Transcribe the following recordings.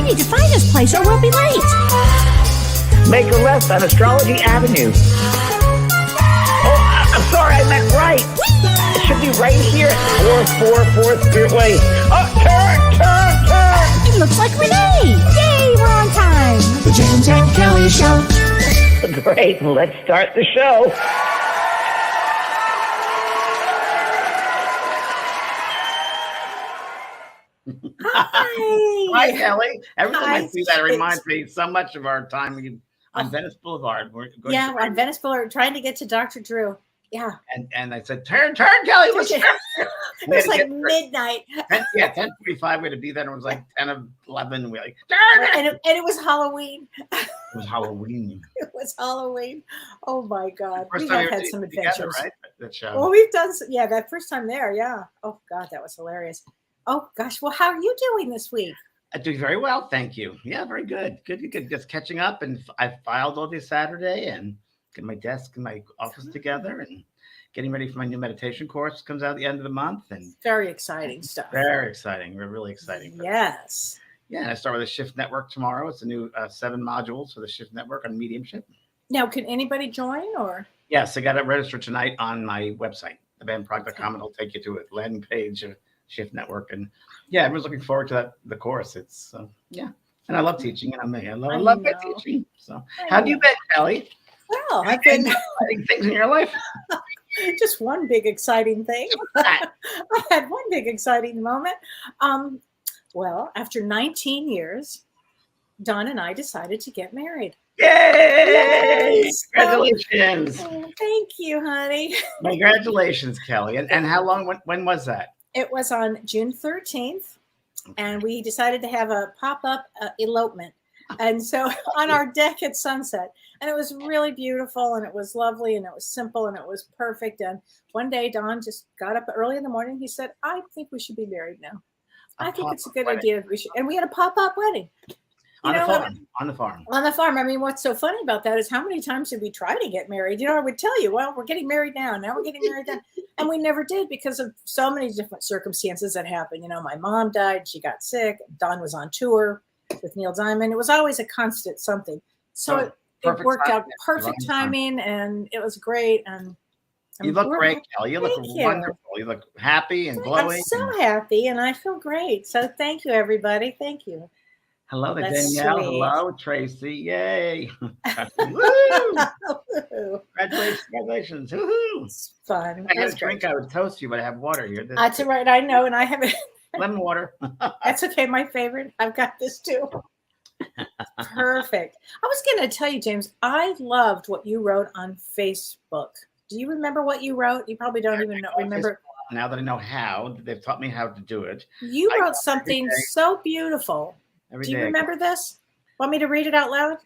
need to find this place or we'll be late. Make a left on Astrology Avenue. Oh, I'm sorry, I meant right. It should be right here at 444 Spearway. Oh, turn. It looks like Renee. Yay, we're on time. The James and Kelly Show. Great, let's start the show. Hi. Hi, Kelly. Every time I Hi, see that, it James. reminds me so much of our time on Venice Boulevard. We're going Yeah, we're on Venice Boulevard trying to get to Dr. Drew. Yeah. and I said, turn, Kelly. Let's turn. It was like midnight. 10:45. We had to be there. And it was like 10:11. We like, turn. And it was Halloween. It was Halloween. It was Halloween. Oh my God. First We time have we had were some together, adventures. right? That show. Well, we've done, that first time there. Yeah. Oh God, that was hilarious. Oh gosh. Well, how are you doing this week? I do very well, thank you. Yeah, very good. Good. Just catching up, and I filed all this Saturday and get my desk and my office together and getting ready for my new meditation course. Comes out at the end of the month, and Very exciting stuff. very exciting. We're really exciting. Yes. Yeah, and I start with the Shift Network tomorrow. It's a new 7 modules for the Shift Network on mediumship. Now, can anybody join or? Yes, I got to register tonight on my website, thebenprog.com, and it'll take you to a landing page of Shift Network. And yeah, everyone's looking forward to the course. It's and I love teaching, and I love my teaching. So, how have you been, Kelly? Well, I've been Exciting things in your life. just one big exciting thing. I had one big exciting moment. Well, after 19 years, Don and I decided to get married. Yay! Yes. Congratulations! Oh, thank you, honey. Congratulations, Kelly. And how long? When was that? It was on June 13th, and we decided to have a pop-up elopement. And so on our deck at sunset, and it was really beautiful, and it was lovely, and it was simple, and it was perfect. And one day, Don just got up early in the morning. He said, "I think we should be married now. I think it's a good idea. We should." And we had a pop-up wedding. On the farm. On the farm. I mean, what's so funny about that is how many times did we try to get married? I would tell you, well, we're getting married now. Now we're getting married then. And we never did because of so many different circumstances that happened. My mom died. She got sick. Don was on tour with Neil Diamond. It was always a constant something. So it worked out perfect timing, and it was great. And you look great, Kelly. You look wonderful. You look happy and glowing. I'm so happy, and I feel great. So thank you, everybody. Thank you. Hello, That's Danielle. sweet. Hello, Tracy. Yay. Woo! Congratulations. Woohoo. It's fun. I had a drink. I would toast you, but I have water here. That's right. I know. And I have it. Lemon water. That's okay. My favorite. I've got this too. Perfect. I was going to tell you, James, I loved what you wrote on Facebook. Do you remember what you wrote? You probably don't even remember. Now that I know how, they've taught me how to do it. You wrote something so beautiful. Do you remember this? Want me to read it out loud?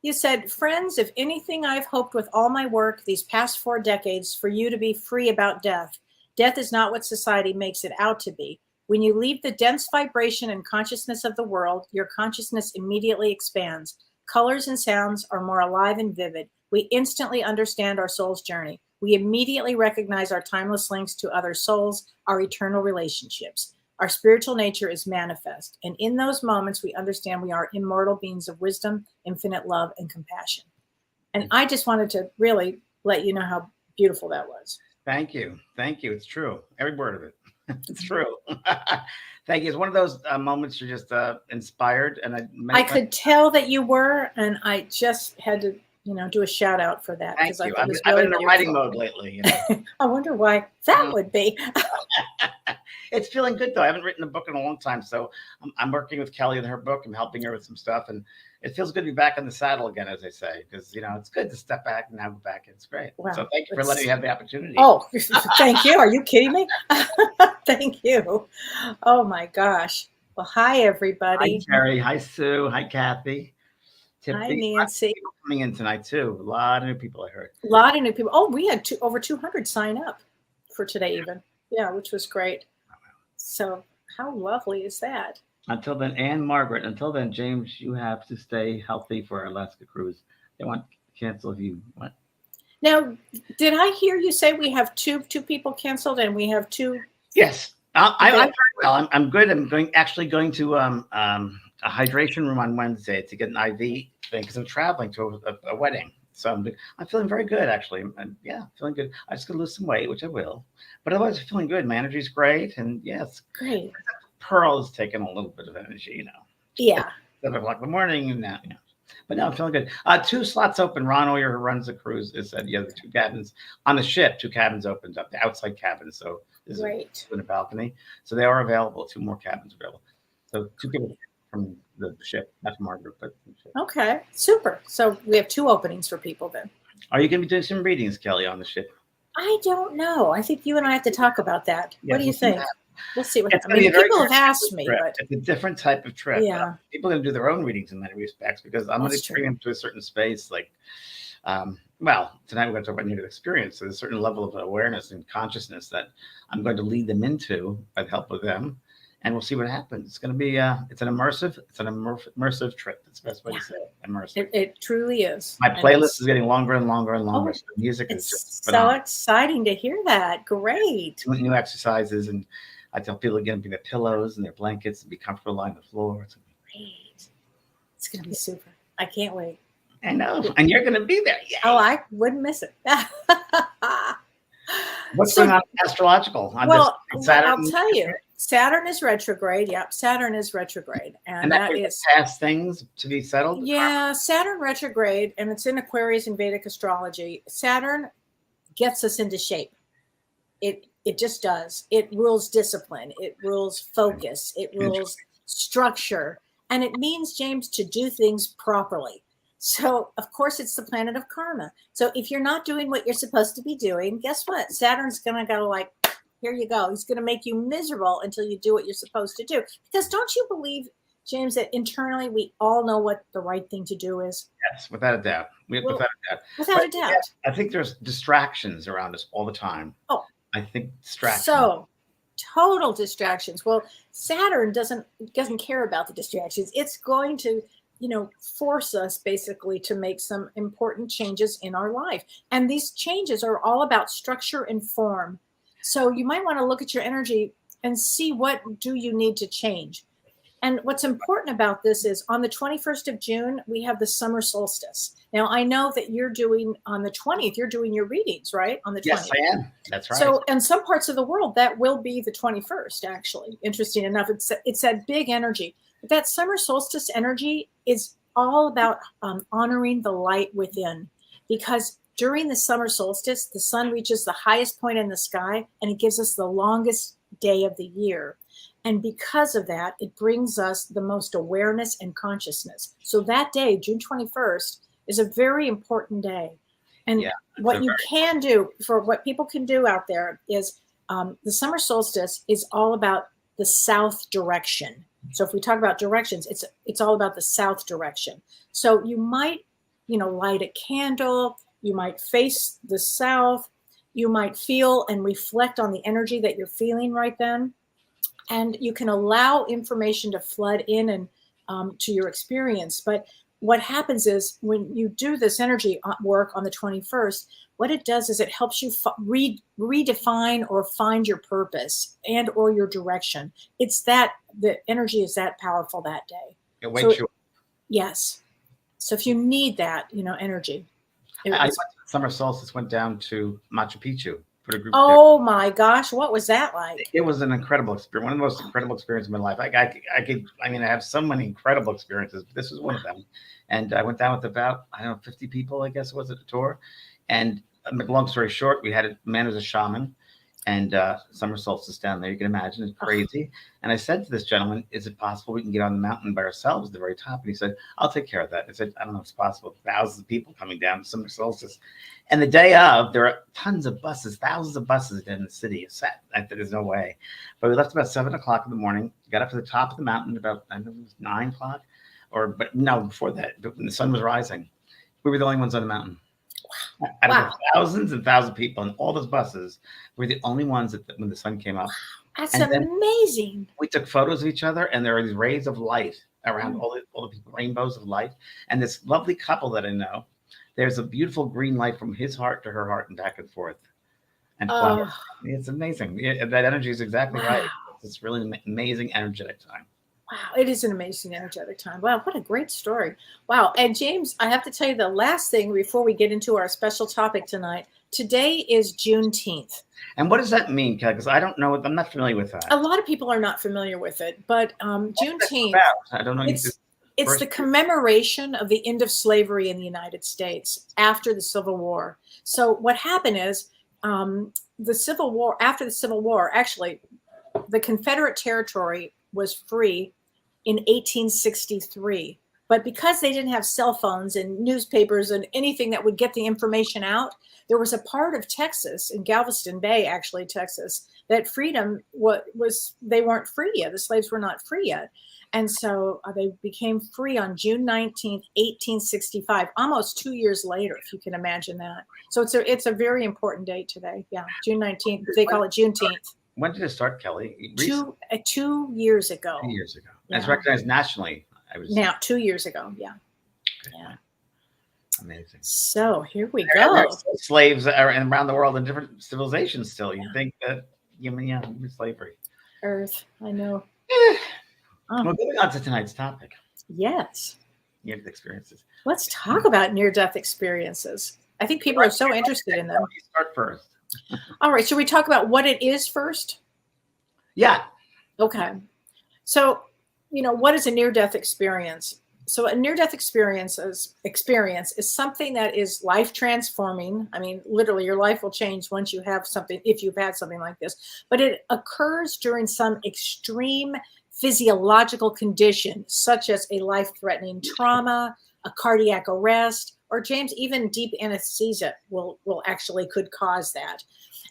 You said, "Friends, if anything, I've hoped with all my work these past 4 decades for you to be free about death. Death is not what society makes it out to be. When you leave the dense vibration and consciousness of the world, your consciousness immediately expands. Colors and sounds are more alive and vivid. We instantly understand our soul's journey. We immediately recognize our timeless links to other souls, our eternal relationships. Our spiritual nature is manifest, and in those moments, we understand we are immortal beings of wisdom, infinite love, and compassion." And I just wanted to really let you know how beautiful that was. Thank you. It's true. Every word of it. It's true. Thank you. It's one of those moments you're just inspired, and I could tell that you were, and I just had to, do a shout out for that. Thank you. I've been in a writing mode lately. I wonder why that would be. It's feeling good though. I haven't written a book in a long time, so I'm working with Kelly in her book. I'm helping her with some stuff, and it feels good to be back on the saddle again, as I say, because it's good to step back and now go back. It's great. Wow. So thank you for letting me have the opportunity. Oh, thank you. Are you kidding me? Thank you. Oh my gosh. Well, hi everybody. Hi Terry. Hi Sue. Hi Kathy. Tiffany. Hi Nancy. People coming in tonight too. A lot of new people I heard. A lot of new people. Oh, we had over 200 sign up for today even. Yeah, which was great. So how lovely is that? Until then, Anne Margaret, James, you have to stay healthy for our Alaska cruise. They want to cancel if you want. Now, did I hear you say we have two people canceled and we have 2? Yes. I'm very well. I'm good. I'm going to a hydration room on Wednesday to get an IV thing because I'm traveling to a wedding. So I'm feeling very good, actually. Yeah, feeling good. I just got to lose some weight, which I will. But otherwise, I'm feeling good. My energy's great. And yes, Great. Pearl is taking a little bit of energy, Yeah. 7 o'clock in the morning. And now, But no, I'm feeling good. 2 slots open. Ron Oyer, who runs the cruise, is said, the 2 cabins on the ship, 2 cabins opened up, the outside cabins. So there's a balcony. So they are available, 2 more cabins available. So 2 people from the ship, not from our group, but from the ship. Okay, super. So we have 2 openings for people then. Are you going to be doing some readings, Kelly, on the ship? I don't know. I think you and I have to talk about that. Yeah, what do you think? We'll see. It's gonna be a very People have asked me, trip. but It's a different type of trip. Yeah. People are going to do their own readings in many respects because I'm going That's to bring them to a certain space. Like, well, tonight we're going to talk about near experience. So there's a certain level of awareness and consciousness that I'm going to lead them into by the help of them, and we'll see what happens. It's going to be it's an immersive trip. That's the best way to say it. Immersive. It truly is. My playlist is getting longer and longer and longer. So the music is It's just so phenomenal. exciting to hear that. Great. New exercises, and I tell people again, bring their pillows and their blankets and be comfortable lying on the floor. It's Great. It's going to be super. I can't wait. I know, and you're going to be there. Yay. Oh, I wouldn't miss it. What's going on astrological? Well, Saturn? I'll tell you, Saturn is retrograde. Yep, Saturn is retrograde, and that is past things to be settled. Yeah, Saturn retrograde, and it's in Aquarius in Vedic astrology. Saturn gets us into shape. It just does. It rules discipline. It rules focus. It rules structure, and it means, James, to do things properly. So, of course, it's the planet of karma. So if you're not doing what you're supposed to be doing, guess what? Saturn's going to go like, here you go. He's going to make you miserable until you do what you're supposed to do. Because don't you believe, James, that internally we all know what the right thing to do is? Yes, without a doubt. Without a doubt. Without a doubt. Yeah, I think there's distractions around us all the time. Oh. I think distractions. So, total distractions. Well, Saturn doesn't care about the distractions. It's going to force us basically to make some important changes in our life. And these changes are all about structure and form. So you might want to look at your energy and see what do you need to change. And what's important about this is on the 21st of June, we have the summer solstice. Now, I know that you're doing on the 20th, you're doing your readings, right? On the 20th. Yes, I am. That's right. So in some parts of the world, that will be the 21st, actually. Interesting enough, it's that big energy. But that summer solstice energy is all about honoring the light within, because during the summer solstice, the sun reaches the highest point in the sky and it gives us the longest day of the year. And because of that, it brings us the most awareness and consciousness. So that day, June 21st, is a very important day. And what you can do, for what people can do out there, is the summer solstice is all about the south direction. So if we talk about directions, it's all about the south direction. So you might, light a candle, you might face the south, you might feel and reflect on the energy that you're feeling right then. And you can allow information to flood in and to your experience. But what happens is when you do this energy work on the 21st, what it does is it helps you redefine or find your purpose and or your direction. It's that the energy is that powerful that day. It wakes you up. Yes. So if you need that, energy. Summer solstice went down to Machu Picchu. For a group oh my gosh, what was that like? It was an incredible experience. One of the most incredible experiences of my life. I have so many incredible experiences, but this was one of them. And I went down with about, 50 people, I guess it was, at the tour. And long story short, we had a man who's a shaman and summer solstice down there. You can imagine, it's crazy. And I said to this gentleman, is it possible we can get on the mountain by ourselves at the very top? And he said, I'll take care of that. I said, I don't know if it's possible. Thousands of people coming down to summer solstice. And the day of, there are tons of buses, thousands of buses in the city. There's no way. But we left about 7 o'clock in the morning, got up to the top of the mountain about, I don't know, it was 9 o'clock. But no, before that, when the sun was rising, we were the only ones on the mountain. Out of thousands and thousands of people and all those buses, we were the only ones that when the sun came up. That's amazing. We took photos of each other, and there are these rays of light around all the people, rainbows of light. And this lovely couple that I know, there's a beautiful green light from his heart to her heart and back and forth. And it's amazing. That energy is exactly right. It's really an amazing energetic time. Wow, it is an amazing, energetic time. Wow, what a great story. Wow. And James, I have to tell you the last thing before we get into our special topic tonight. Today is Juneteenth. And what does that mean, Kelly? Because I don't know. I'm not familiar with that. A lot of people are not familiar with it, but Juneteenth, I don't know. it's the commemoration of the end of slavery in the United States after the Civil War. So what happened is after the Civil War, actually, the Confederate territory was free in 1863. But because they didn't have cell phones and newspapers and anything that would get the information out, there was a part of Texas, in Galveston Bay, actually, Texas, that freedom they weren't free yet. The slaves were not free yet. And so they became free on June 19th, 1865, almost 2 years later, if you can imagine that. So it's a very important day today. Yeah, June 19th. They call it Juneteenth. When did it start, Kelly? 2 years ago. 2 years ago. Yeah. It's recognized nationally. Now, 2 years ago. Yeah. Okay. Yeah. Amazing. So here we And go. there's slaves around the world in different civilizations still. You think that, slavery. Earth, I know. Well, moving on to tonight's topic. Yes. Near-death experiences. Let's talk about near-death experiences. I think people are so interested in them. You start first. All right. Should we talk about what it is first? Yeah. Okay. So, what is a near-death experience? So a near-death experience is something that is life-transforming. I mean, literally, your life will change once you have something, if you've had something like this. But it occurs during some extreme physiological condition, such as a life-threatening trauma, a cardiac arrest, or James, even deep anesthesia could cause that.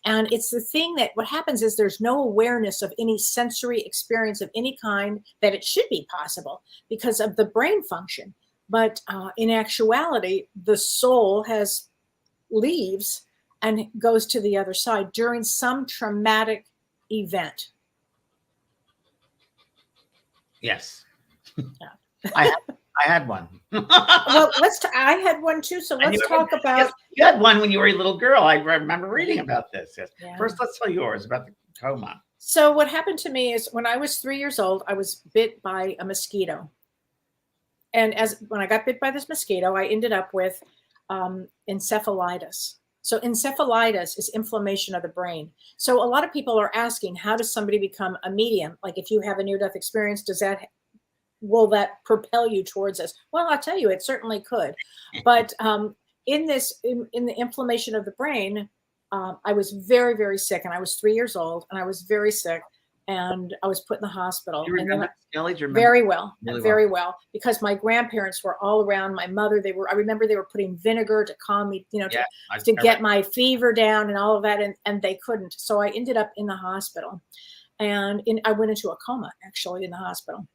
And it's the thing that what happens is there's no awareness of any sensory experience of any kind that it should be possible because of the brain function. But in actuality, the soul leaves and goes to the other side during some traumatic event. Yes. Yeah. I had one. Well, I had one too. So let's talk about. Yes, you had one when you were a little girl. I remember reading about this. Yes. Yeah. First, let's tell yours about the coma. So what happened to me is when I was 3 years old, I was bit by a mosquito. And when I got bit by this mosquito, I ended up with encephalitis. So encephalitis is inflammation of the brain. So a lot of people are asking, how does somebody become a medium? Like if you have a near-death experience, will that propel you towards this? Well, I'll tell you, it certainly could. But in the inflammation of the brain, I was very, very sick, and I was 3 years old, and I was very sick, and I was put in the hospital. Do you remember, Kelly? Very well, very well, because my grandparents were all around. My mother, I remember they were putting vinegar to calm me, to get my fever down and all of that, and they couldn't. So I ended up in the hospital, and I went into a coma actually in the hospital.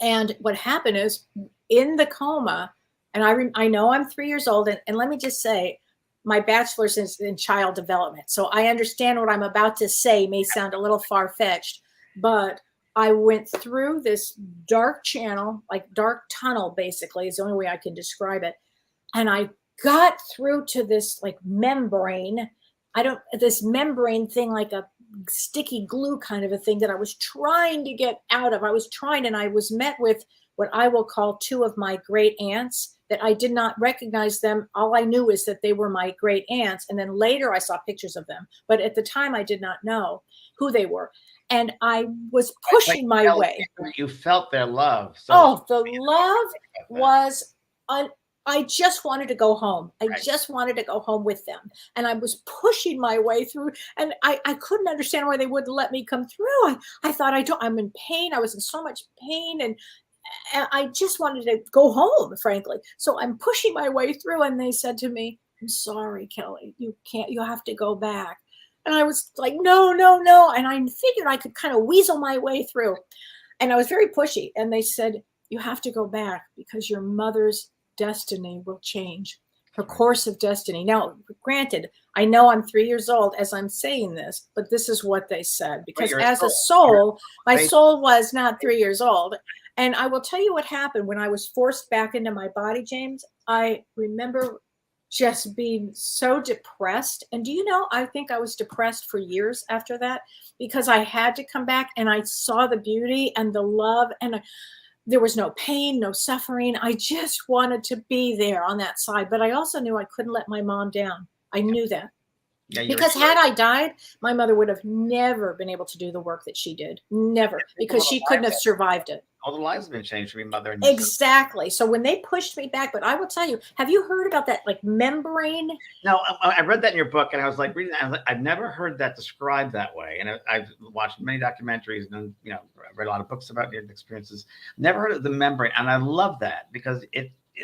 And what happened is in the coma, and I know I'm 3 years old, and let me just say, my bachelor's is in child development. So I understand what I'm about to say may sound a little far-fetched, but I went through this dark channel, like dark tunnel, basically, is the only way I can describe it. And I got through to this like membrane. This membrane thing, like a sticky glue kind of a thing that I was trying to get out of. And I was met with what I will call two of my great aunts that I did not recognize them. All I knew is that they were my great aunts. And then later I saw pictures of them. But at the time I did not know who they were. And I was pushing my way. You felt their love. So the love was, I just wanted to go home. I just wanted to go home with them. And I was pushing my way through, and I couldn't understand why they wouldn't let me come through. I thought, I'm in pain. I was in so much pain, and I just wanted to go home, frankly. So I'm pushing my way through, and they said to me, "I'm sorry, Kelly, you have to go back." And I was like, no. And I figured I could kind of weasel my way through. And I was very pushy. And they said, "You have to go back because your mother's destiny will change, her course of destiny." Now, granted, I know I'm 3 years old as I'm saying this, but this is what they said. Because as a soul, my soul was not 3 years old. And I will tell you what happened when I was forced back into my body, James. I remember just being so depressed. And do you know, I think I was depressed for years after that because I had to come back and I saw the beauty and the love and there was no pain, no suffering. I just wanted to be there on that side. But I also knew I couldn't let my mom down. I knew that. Yeah, Because had I died, my mother would have never been able to do the work that she did. Never. Because she couldn't have survived it. All the lives have been changed for your mother. And Exactly. So when they pushed me back, but I will tell you, have you heard about that like membrane? No, I read that in your book, and I was like reading. I was like, I've never heard that described that way. And I've watched many documentaries, and read a lot of books about your experiences. Never heard of the membrane, and I love that because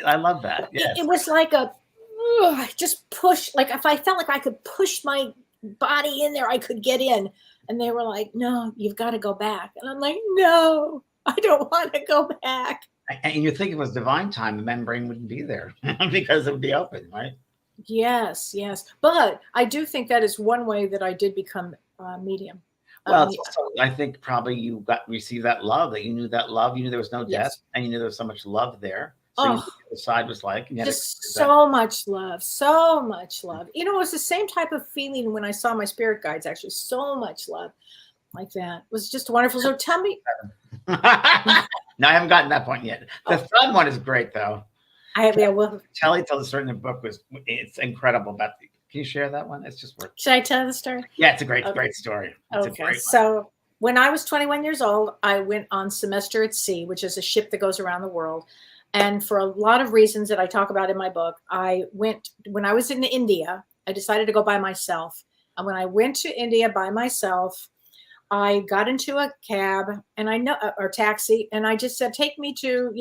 I love that. Yes. It was like just push. Like if I felt like I could push my body in there, I could get in. And they were like, "No, you've got to go back." And I'm like, "No, I don't want to go back." And you think it was divine time, the membrane wouldn't be there because it would be open, right? Yes, yes. But I do think that is one way that I did become medium. Well, it's also, I think probably you received that love, that you knew that love, you knew there was no death, and you knew there was so much love there. So you knew what the side was like. And just so much love, so much love. You know, it was the same type of feeling when I saw my spirit guides, actually. So much love like that. It was just wonderful. So tell me. No, I haven't gotten that point yet. The third one is great, though. Telly tells a certain book it's incredible. Can you share that one? It's just worth. Should I tell the story? Yeah, it's a great story. Okay, so when I was 21 years old, I went on semester at sea, which is a ship that goes around the world. And for a lot of reasons that I talk about in my book, when I was in India, I decided to go by myself. And when I went to India by myself, I got into a cab or taxi, and I just said, take me to,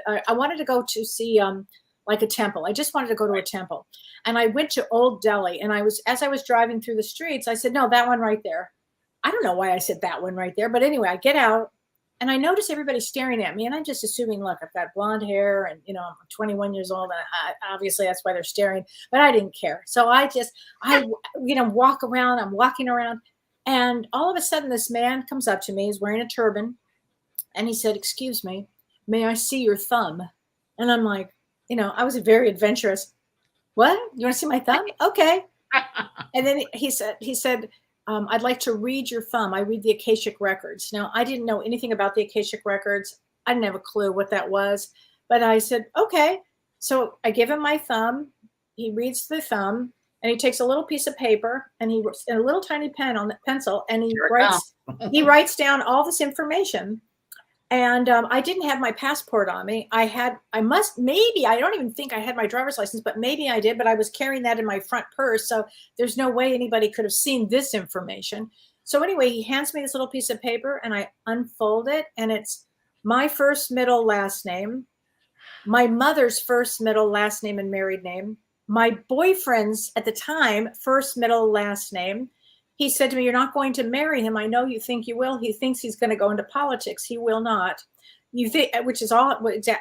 I wanted to go to see like a temple. I just wanted to go to a temple. And I went to Old Delhi, and as I was driving through the streets, I said, no, that one right there. I don't know why I said that one right there, but anyway, I get out and I notice everybody staring at me, and I'm just assuming, look, I've got blonde hair and, I'm 21 years old, and obviously that's why they're staring, but I didn't care. So I walk around, I'm walking around, and all of a sudden this man comes up to me, he's wearing a turban, and he said, excuse me, may I see your thumb? And I'm like, I was very adventurous. What? You want to see my thumb? Okay. And then he said, I'd like to read your thumb. I read the Akashic records. Now, I didn't know anything about the Akashic records. I didn't have a clue what that was, but I said, okay. So I give him my thumb. He reads the thumb, and he takes a little piece of paper and a little tiny pen on the pencil, and he writes down all this information. And I didn't have my passport on me. I don't even think I had my driver's license, but maybe I did, but I was carrying that in my front purse. So there's no way anybody could have seen this information. So anyway, he hands me this little piece of paper, and I unfold it, and it's my first, middle, last name, my mother's first, middle, last name, and married name, my boyfriend's at the time, first, middle, last name. He said to me, you're not going to marry him. I know you think you will. He thinks he's going to go into politics. He will not. You think, which is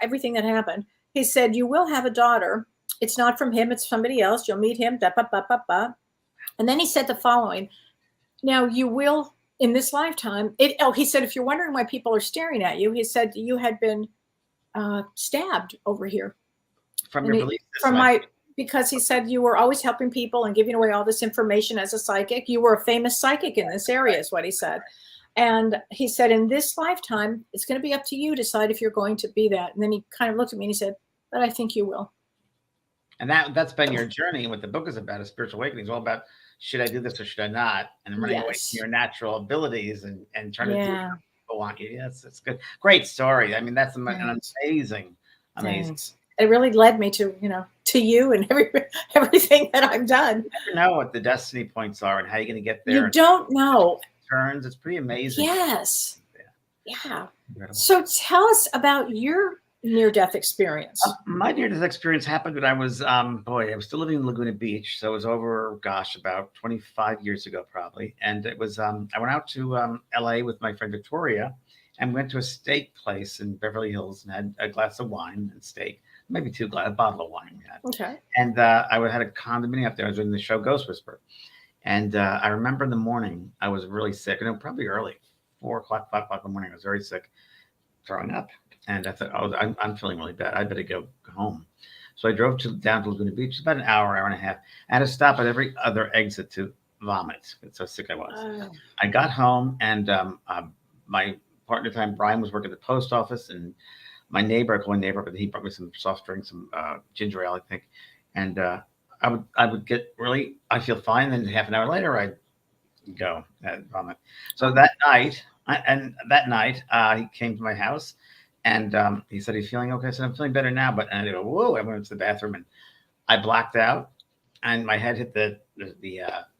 everything that happened. He said, you will have a daughter. It's not from him. It's somebody else. You'll meet him. And then he said the following. Now you will, in this lifetime, he said, if you're wondering why people are staring at you, he said, you had been stabbed over here. From your belief system. Because he said you were always helping people and giving away all this information as a psychic. You were a famous psychic in this area, is what he said. And he said, in this lifetime, it's going to be up to you to decide if you're going to be that. And then he kind of looked at me and he said, but I think you will. And that's been your journey. And what the book is about, is spiritual awakening. It's all about, should I do this or should I not? And running away from your natural abilities and trying to do what people want you. Yes, it's good. Great story. I mean, that's an amazing. Thanks. It really led me to, to you and everything that I've done. You never know what the destiny points are and how you're going to get there. You don't know. Turns. It's pretty amazing. Yes. Yeah. So tell us about your near-death experience. My near-death experience happened when I was, I was still living in Laguna Beach. So it was over, about 25 years ago, probably. And it was, I went out to LA with my friend Victoria and went to a steak place in Beverly Hills and had a glass of wine and steak. Maybe a bottle of wine we had. Okay. And I had a condominium up there. I was doing the show Ghost Whisperer. And I remember in the morning, I was really sick. Probably early, 4 o'clock, 5 o'clock in the morning. I was very sick, throwing up. And I thought, I'm feeling really bad. I better go home. So I drove down to Laguna Beach, about an hour and a half. I had to stop at every other exit to vomit. That's how sick I was. I got home, and my partner at the time, Brian, was working at the post office, and my neighbor, I call my neighbor, but he brought me some soft drinks, some ginger ale, I think. And I would get really, I feel fine. Then half an hour later, I'd go vomit. So that night, he came to my house, and he said, he's feeling okay. I said, I'm feeling better now. But and I go, whoa, I went to the bathroom, and I blacked out, and my head hit the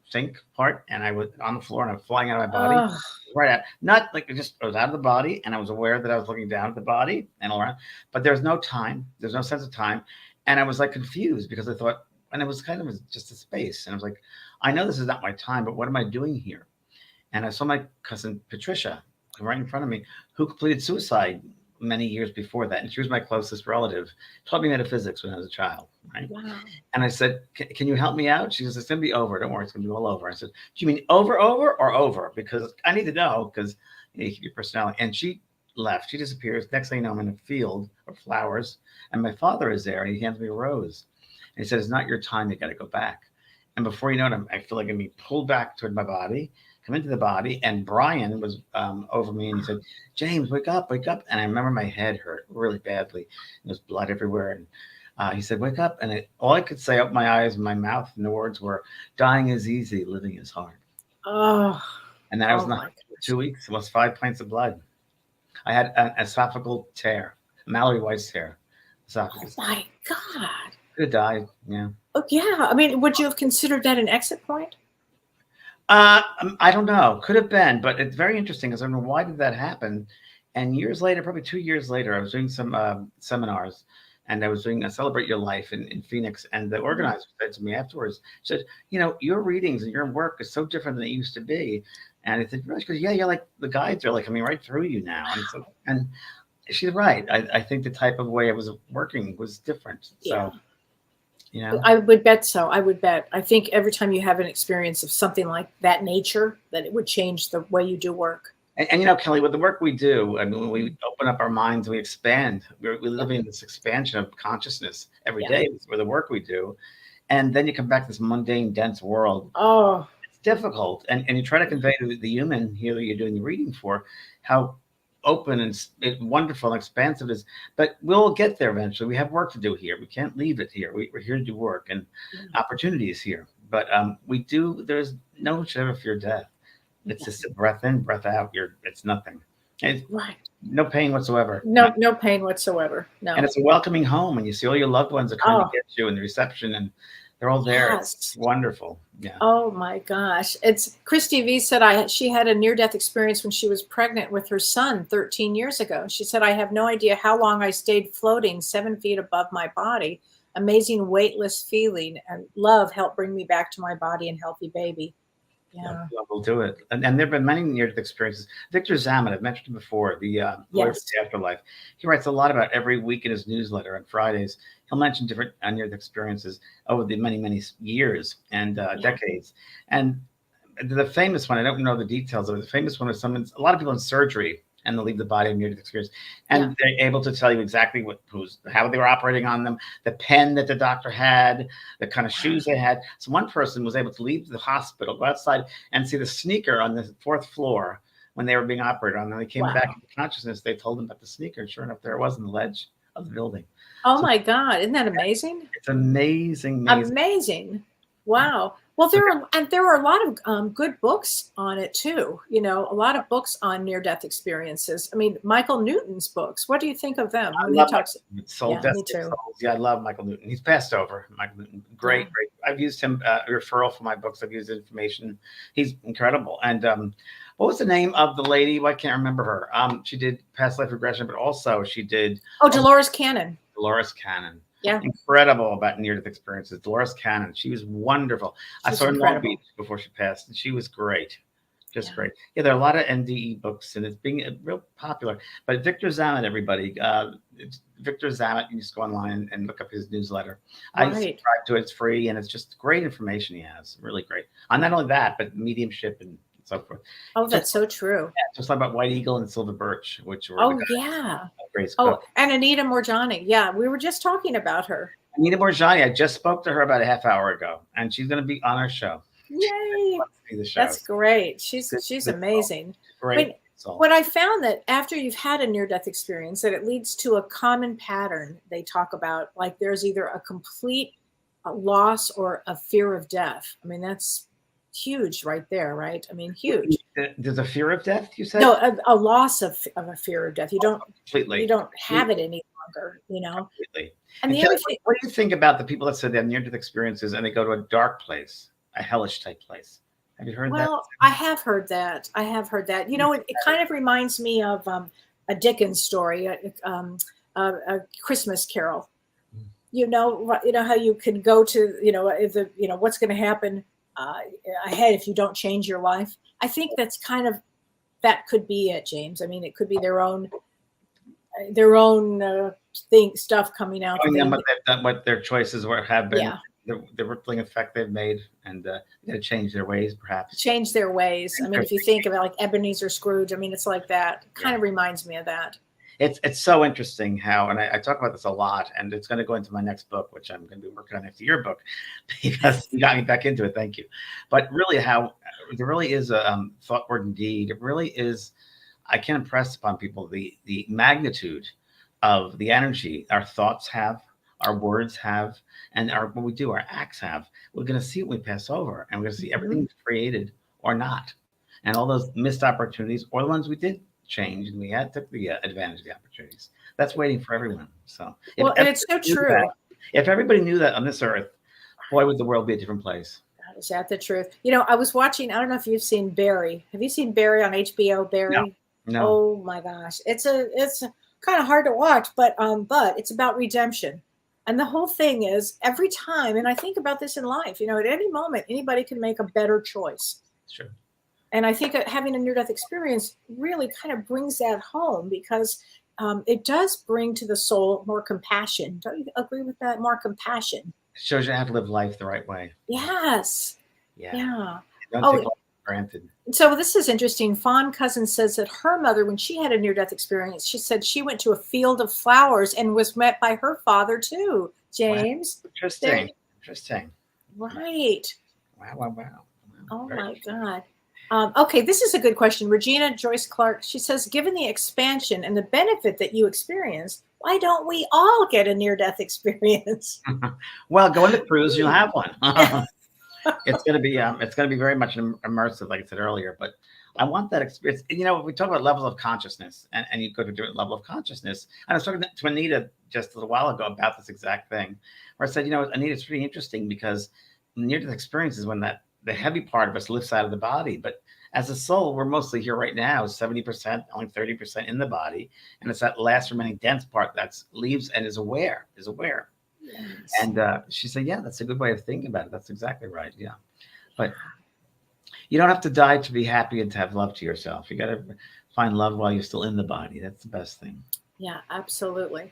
sink part, and I was on the floor, and I was flying out of my body. Right at, not like I was out of the body, and I was aware that I was looking down at the body and all around, but there's no time, there's no sense of time. And I was like confused because I thought, and it was kind of just a space. And I was like, I know this is not my time, but what am I doing here? And I saw my cousin Patricia right in front of me, who completed suicide many years before that. And she was my closest relative, taught me metaphysics when I was a child, right? Wow. And I said, can you help me out? She says, it's going to be over. Don't worry, it's going to be all over. I said, do you mean over, or over? Because I need to know, because you keep your personality. And she left. She disappears. Next thing you know, I'm in a field of flowers, and my father is there, and he hands me a rose. And he said, it's not your time. You got to go back. And before you know it, I feel like I'm being pulled back toward my body, come into the body, and Brian was over me, and he said, James, wake up, wake up. And I remember my head hurt really badly. There was blood everywhere. And he said, wake up. And all I could say, open my eyes and my mouth, and the words were, dying is easy, living is hard. Oh. And that was not 2 weeks. It was 5 pints of blood. I had an esophageal tear, Mallory Weiss tear. Esophagus. Oh my God. Could have died, yeah. Oh, yeah. I mean, would you have considered that an exit point? I don't know. Could have been, but it's very interesting because I don't know why did that happen. And years later, probably 2 years later, I was doing some seminars, and I was doing a Celebrate Your Life in Phoenix. And the organizer said to me afterwards, said, you know, your readings and your work is so different than it used to be. And I said, really? She goes, yeah, you're like, the guides are like coming right through you now. And so, and she's right. I think the type of way I was working was different. Yeah. So, you know, I would bet so. I would bet. I think every time you have an experience of something like that nature, that it would change the way you do work. And you know, Kelly, with the work we do, I mean, when we open up our minds, we expand. We live in this expansion of consciousness every day with the work we do. And then you come back to this mundane, dense world. Oh, it's difficult. And you try to convey to the human here that you're doing the reading for how open and wonderful and expansive it is. But we'll get there eventually. We have work to do here. We can't leave it here. We're here to do work, and opportunities here. But we do, there's no should ever fear death. It's just a breath in, breath out. It's nothing. It's no pain whatsoever. No pain whatsoever. No. And it's a welcoming home, and you see all your loved ones are coming to get you in the reception, and they're all there. Yes. It's wonderful. Yeah. Oh my gosh. It's Christy V said she had a near-death experience when she was pregnant with her son 13 years ago. She said, I have no idea how long I stayed floating 7 feet above my body. Amazing weightless feeling, and love helped bring me back to my body and healthy baby. Yeah, we'll do it. And there have been many near-death experiences. Victor Zamet, I've mentioned him before, the Lawyer of the Afterlife. He writes a lot about every week in his newsletter on Fridays. He'll mention different near-death experiences over the many, many years and decades. And the famous one, I don't know the details of it. The famous one was a lot of people in surgery, and they'll leave the body of near-death experience. And they're able to tell you exactly how they were operating on them, the pen that the doctor had, the kind of shoes they had. So one person was able to leave the hospital, go outside, and see the sneaker on the 4th floor when they were being operated on. And they came back into consciousness. They told them about the sneaker. And sure enough, there it was on the ledge of the building. Oh, my God. Isn't that amazing? It's amazing. Amazing. Wow. Well, there are a lot of good books on it too. You know, a lot of books on near-death experiences. I mean, Michael Newton's books. What do you think of them? I love Soul, me too. Yeah, I love Michael Newton. He's passed over. Michael Newton, great. I've used him referral for my books. I've used information. He's incredible. And what was the name of the lady? Well, I can't remember her. She did Past Life Regression, but also she did. Oh, Dolores Cannon. Dolores Cannon. Yeah. Incredible about near-death experiences. Dolores Cannon. She was wonderful. I saw her in Long Beach before she passed, and she was great. Just great. Yeah, there are a lot of NDE books, and it's being real popular. But Victor Zamet, everybody. Victor Zamet, you just go online and look up his newsletter. I subscribe to it. It's free, and it's just great information he has. Really great. On not only that, but mediumship and so forth. Oh, that's so true. Yeah, just like about White Eagle and Silver Birch, which were and Anita Morjani. Yeah, we were just talking about her. Anita Borjani, I just spoke to her about a half hour ago, and she's going to be on our show. Yay! The show. That's great. She's amazing. Great. What I found that after you've had a near-death experience, that it leads to a common pattern they talk about, like there's either a complete loss or a fear of death. I mean, that's huge right there, right? I mean, huge. There's a fear of death, you said? No, a loss of a fear of death. You don't completely. You don't have it any longer, you know. Completely. And the Kelly, other thing, what do you think about the people that said they have near-death experiences and they go to a dark place, a hellish type place? Have you heard that? well, I have heard that. You know, it kind of reminds me of a Dickens story, a Christmas Carol. You know how you can go to, what's going to happen ahead if you don't change your life. I think that could be it, James. I mean, it could be their own stuff coming out. What their choices have been. Yeah. The rippling effect they've made, and they got to change their ways, perhaps. Change their ways. I mean, if you think of it like Ebenezer Scrooge, I mean, it's like that. It kind of reminds me of that. It's so interesting how, and I talk about this a lot, and it's going to go into my next book, which I'm going to be working on after your book, because you got me back into it. Thank you. But really, how there really is a thought, word, and deed. It really is. I can't impress upon people the magnitude of the energy our thoughts have, our words have, and what we do, our acts have. We're going to see what we pass over, and we're going to see everything created or not, and all those missed opportunities or the ones we did change and we took the advantage of the opportunities. That's waiting for everyone. So, and it's so true. If everybody knew that on this earth, boy, would the world be a different place. Is that the truth? You know, I was watching. I don't know if you've seen Barry. Have you seen Barry on HBO? Barry. No. Oh my gosh, it's kind of hard to watch, but it's about redemption. And the whole thing is every time, and I think about this in life, at any moment, anybody can make a better choice. Sure. And I think having a near-death experience really kind of brings that home, because it does bring to the soul more compassion. Don't you agree with that? More compassion. It shows you how to live life the right way. Yes. Yeah. Don't take life for granted. So this is interesting. Fawn Cousin says that her mother, when she had a near-death experience, she said she went to a field of flowers and was met by her father too, James. Wow. Interesting. Right. Wow. Oh my God. Okay, this is a good question. Regina Joyce Clark, she says, given the expansion and the benefit that you experienced, why don't we all get a near-death experience? Well, go on the cruise, you'll have one. It's going to be very much immersive, like I said earlier. But I want that experience. We talk about levels of consciousness, and you go to a different level of consciousness. And I was talking to Anita just a little while ago about this exact thing, where I said, Anita, it's pretty interesting because near-death experience is when the heavy part of us lifts out of the body. But as a soul, we're mostly here right now, 70%, only 30% in the body. And it's that last remaining dense part that leaves and is aware. Yes. And she said, yeah, that's a good way of thinking about it. That's exactly right. Yeah. But you don't have to die to be happy and to have love to yourself. You got to find love while you're still in the body. That's the best thing. Yeah, absolutely.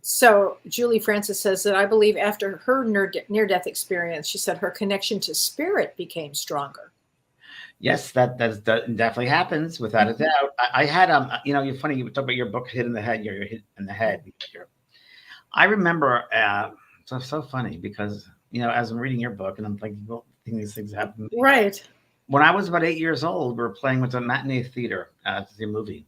So Julie Francis says that I believe after her near-death experience, she said her connection to spirit became stronger. Yes, that definitely happens without a doubt. I had you're funny. You talk about your book, Hit in the Head. You're hit in the head. I remember. So funny because as I'm reading your book and I'm thinking, well, these things happen. Right. When I was about 8 years old, we were playing with a matinee theater to see a movie,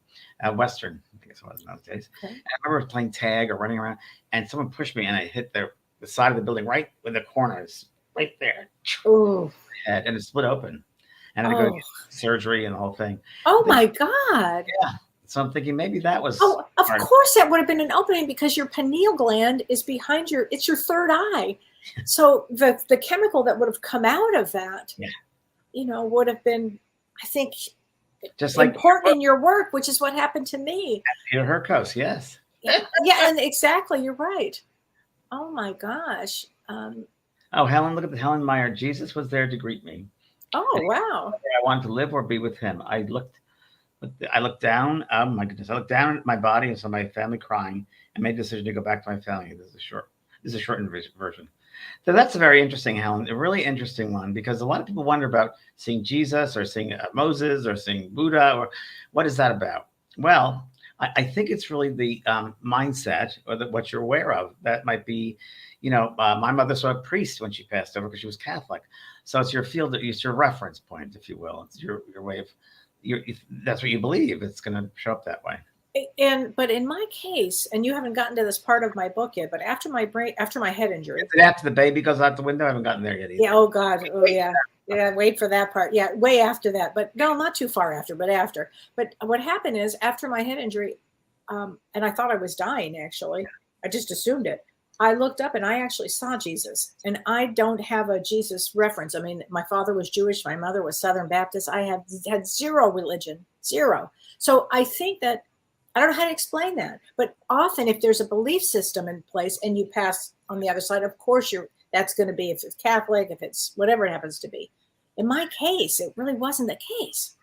Western. I think it was in those days. Okay. And I remember playing tag or running around, and someone pushed me, and I hit the side of the building right with the corners, right there. Oh. And it split open, and I had to go get surgery and the whole thing. Oh my God! Yeah. So I'm thinking maybe that was. Oh, of course that would have been an opening because your pineal gland is behind it's your third eye. So the chemical that would have come out of that, would have been, I think, just like important in your work, which is what happened to me. Peter Hurkos, yes. Yeah, and exactly, you're right. Oh my gosh. Helen, look at Helen Meyer. Jesus was there to greet me. Oh, wow. I wanted to live or be with him. I looked down. Oh my goodness! I looked down at my body and saw my family crying, and made the decision to go back to my family. This is a shortened version. So that's a very interesting, Helen. A really interesting one because a lot of people wonder about seeing Jesus or seeing Moses or seeing Buddha or what is that about? Well, I think it's really the mindset or what you're aware of. That might be, my mother saw a priest when she passed over because she was Catholic. So it's your field, it's your reference point, if you will. It's your way of, if that's what you believe. It's going to show up that way. But in my case, and you haven't gotten to this part of my book yet, but after my head injury, after the baby goes out the window, I haven't gotten there yet either. Yeah. Oh God. Oh yeah. Yeah. Wait for that part. Yeah. Way after that, but no, not too far after, but after. But what happened is after my head injury, and I thought I was dying. Actually, I just assumed it. I looked up and I actually saw Jesus, and I don't have a Jesus reference. I mean, my father was Jewish, my mother was Southern Baptist. I had zero religion, zero. So I think that. I don't know how to explain that, but often if there's a belief system in place and you pass on the other side, of course that's going to be, if it's Catholic, if it's whatever it happens to be. In my case, it really wasn't the case.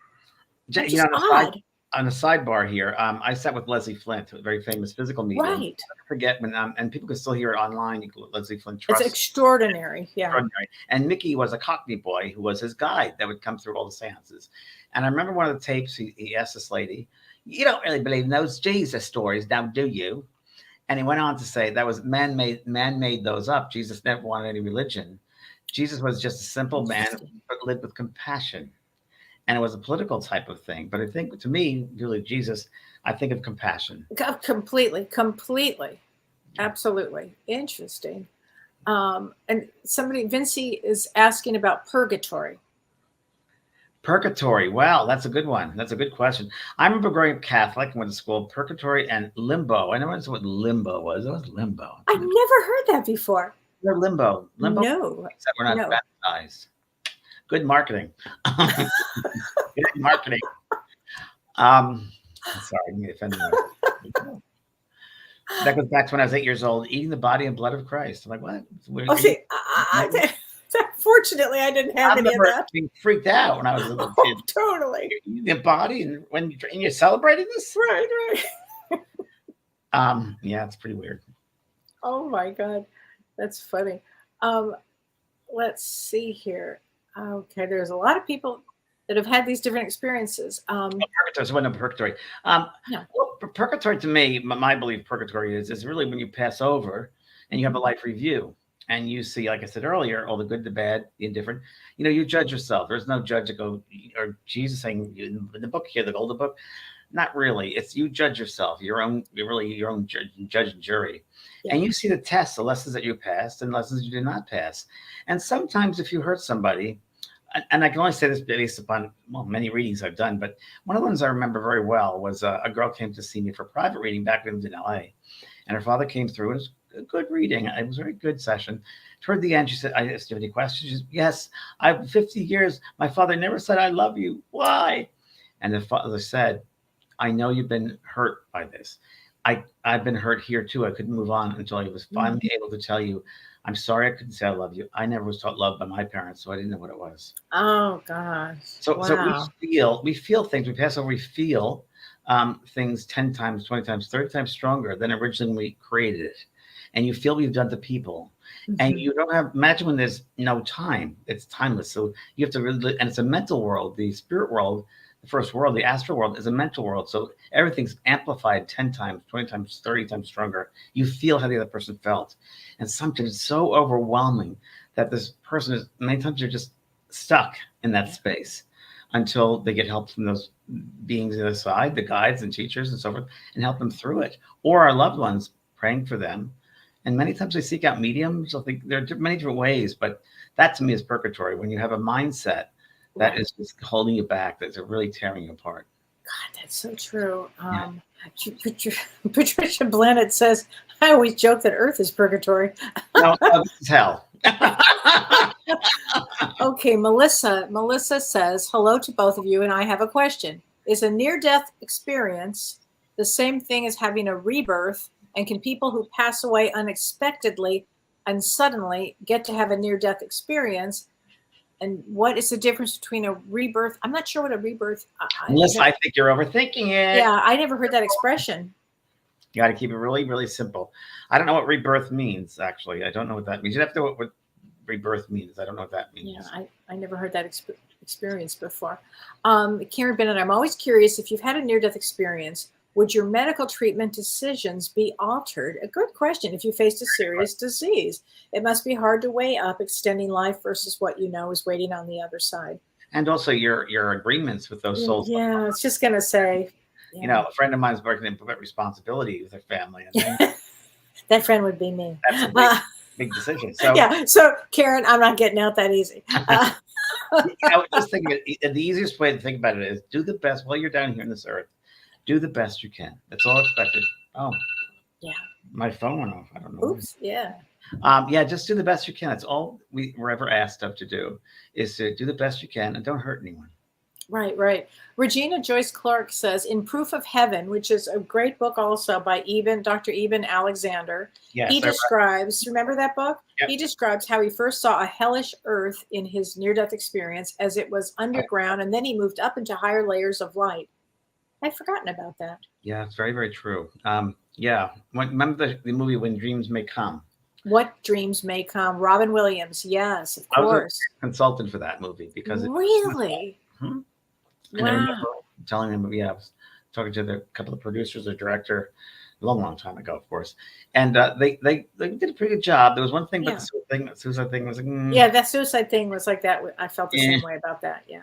It's just odd. On the sidebar here, I sat with Leslie Flint, a very famous physical medium. Right. I forget when, and people can still hear it online. You can Leslie Flint Trust. It's extraordinary. Yeah. Extraordinary. And Mickey was a Cockney boy who was his guide that would come through all the seances. And I remember one of the tapes, he asked this lady, "You don't really believe in those Jesus stories, now do you?" And he went on to say that was man made those up. Jesus never wanted any religion. Jesus was just a simple man, but lived with compassion. And it was a political type of thing. But I think, to me, really, Jesus, I think of compassion. Completely. Absolutely. Interesting. And Vinci is asking about purgatory. Purgatory. Wow, that's a good one. That's a good question. I remember growing up Catholic and went to school, purgatory and limbo. I never understood what limbo was. It was limbo. I've never heard that before. Limbo. Limbo. No. Except we're not baptized. Good marketing. Good marketing. Sorry, I'm offended. That goes back to when I was 8 years old, eating the body and blood of Christ. I'm like, what? Okay. Fortunately, I didn't have any of that. Being freaked out when I was a little kid. Totally. You're eating the body, and you're celebrating this? Right. Yeah, it's pretty weird. Oh my God, that's funny. Let's see here. Okay, there's a lot of people that have had these different experiences. Purgatory. So what about purgatory? Well, purgatory to me, my belief, purgatory is really when you pass over and you have a life review and you see, like I said earlier, all the good, the bad, the indifferent. You judge yourself. There's no judge to go, or Jesus saying in the book here, the Golden Book. Not really. It's you judge yourself. You're really your own judge and jury. Yeah. And you see the tests, the lessons that you passed and lessons you did not pass. And sometimes if you hurt somebody, and I can only say this based upon many readings I've done, but one of the ones I remember very well was a girl came to see me for private reading back when I was in LA, and her father came through. It was a good reading. It was a very good session. Toward the end, she said, "I asked you any questions." She said, "Yes, I've 50 years. My father never said I love you. Why?" And the father said, "I know you've been hurt by this. I've been hurt here too. I couldn't move on until I was finally able to tell you, I'm sorry I couldn't say I love you. I never was taught love by my parents, so I didn't know what it was." Oh gosh. So we feel things. We pass over. We feel things 10 times, 20 times, 30 times stronger than originally when we created it. And you feel what you've done to people. And you don't have, imagine when there's no time. It's timeless. So you have to really, and it's a mental world. The spirit world, the first world, the astral world is a mental world. So everything's amplified 10 times, 20 times, 30 times stronger. You feel how the other person felt. And sometimes it's so overwhelming that this person is, many times you're just stuck in that space until they get help from those beings on the other side, the guides and teachers and so forth, and help them through it. Or our loved ones praying for them. And many times they seek out mediums. I think there are many different ways, but that to me is purgatory. When you have a mindset that is just holding you back, that's really tearing you apart. God, that's so true. Patricia Blennett says, "I always joke that Earth is purgatory." No, this is hell. Okay, Melissa says, "Hello to both of you, and I have a question. Is a near-death experience the same thing as having a rebirth? And can people who pass away unexpectedly and suddenly get to have a near-death experience? And what is the difference between a rebirth?" I'm not sure what a rebirth. Melissa, I think you're overthinking it. Yeah, I never heard that expression. You got to keep it really, really simple. I don't know what rebirth means, actually. I don't know what that means. You have to know what rebirth means. I don't know what that means. Yeah, I never heard that experience before. Karen Bennett, I'm always curious, if you've had a near-death experience, Would your medical treatment decisions be altered? A good question. If you faced a serious disease, it must be hard to weigh up extending life versus what you know is waiting on the other side. And also your agreements with those souls. Yeah, I was just going to say. Yeah. You know, a friend of mine is working in public responsibility with their family. And that friend would be me. That's a big decision. So yeah. So Karen, I'm not getting out that easy. Just think of it. The easiest way to think about it is do the best while you're down here on this earth. Do the best you can. That's all expected. Oh, yeah. My phone went off. I don't know. Oops. Yeah. Yeah. Just do the best you can. That's all we were ever asked of to do, is to do the best you can and don't hurt anyone. Right, right. Regina Joyce Clark says in Proof of Heaven, which is a great book also by Dr. Eben Alexander. Yes, he describes, remember that book? Yep. He describes how he first saw a hellish earth in his near-death experience as it was underground, and then he moved up into higher layers of light. I'd forgotten about that. Yeah, it's very, very true. Yeah. Remember the movie When Dreams May Come? What Dreams May Come. Robin Williams. Yes, of course. I was a consultant for that movie because really? And I remember telling him, I was talking to a couple of producers, the director, a long, long time ago, of course. And they did a pretty good job. There was one thing, but the suicide thing was like, yeah, that suicide thing was like that. I felt the same way about that. Yeah.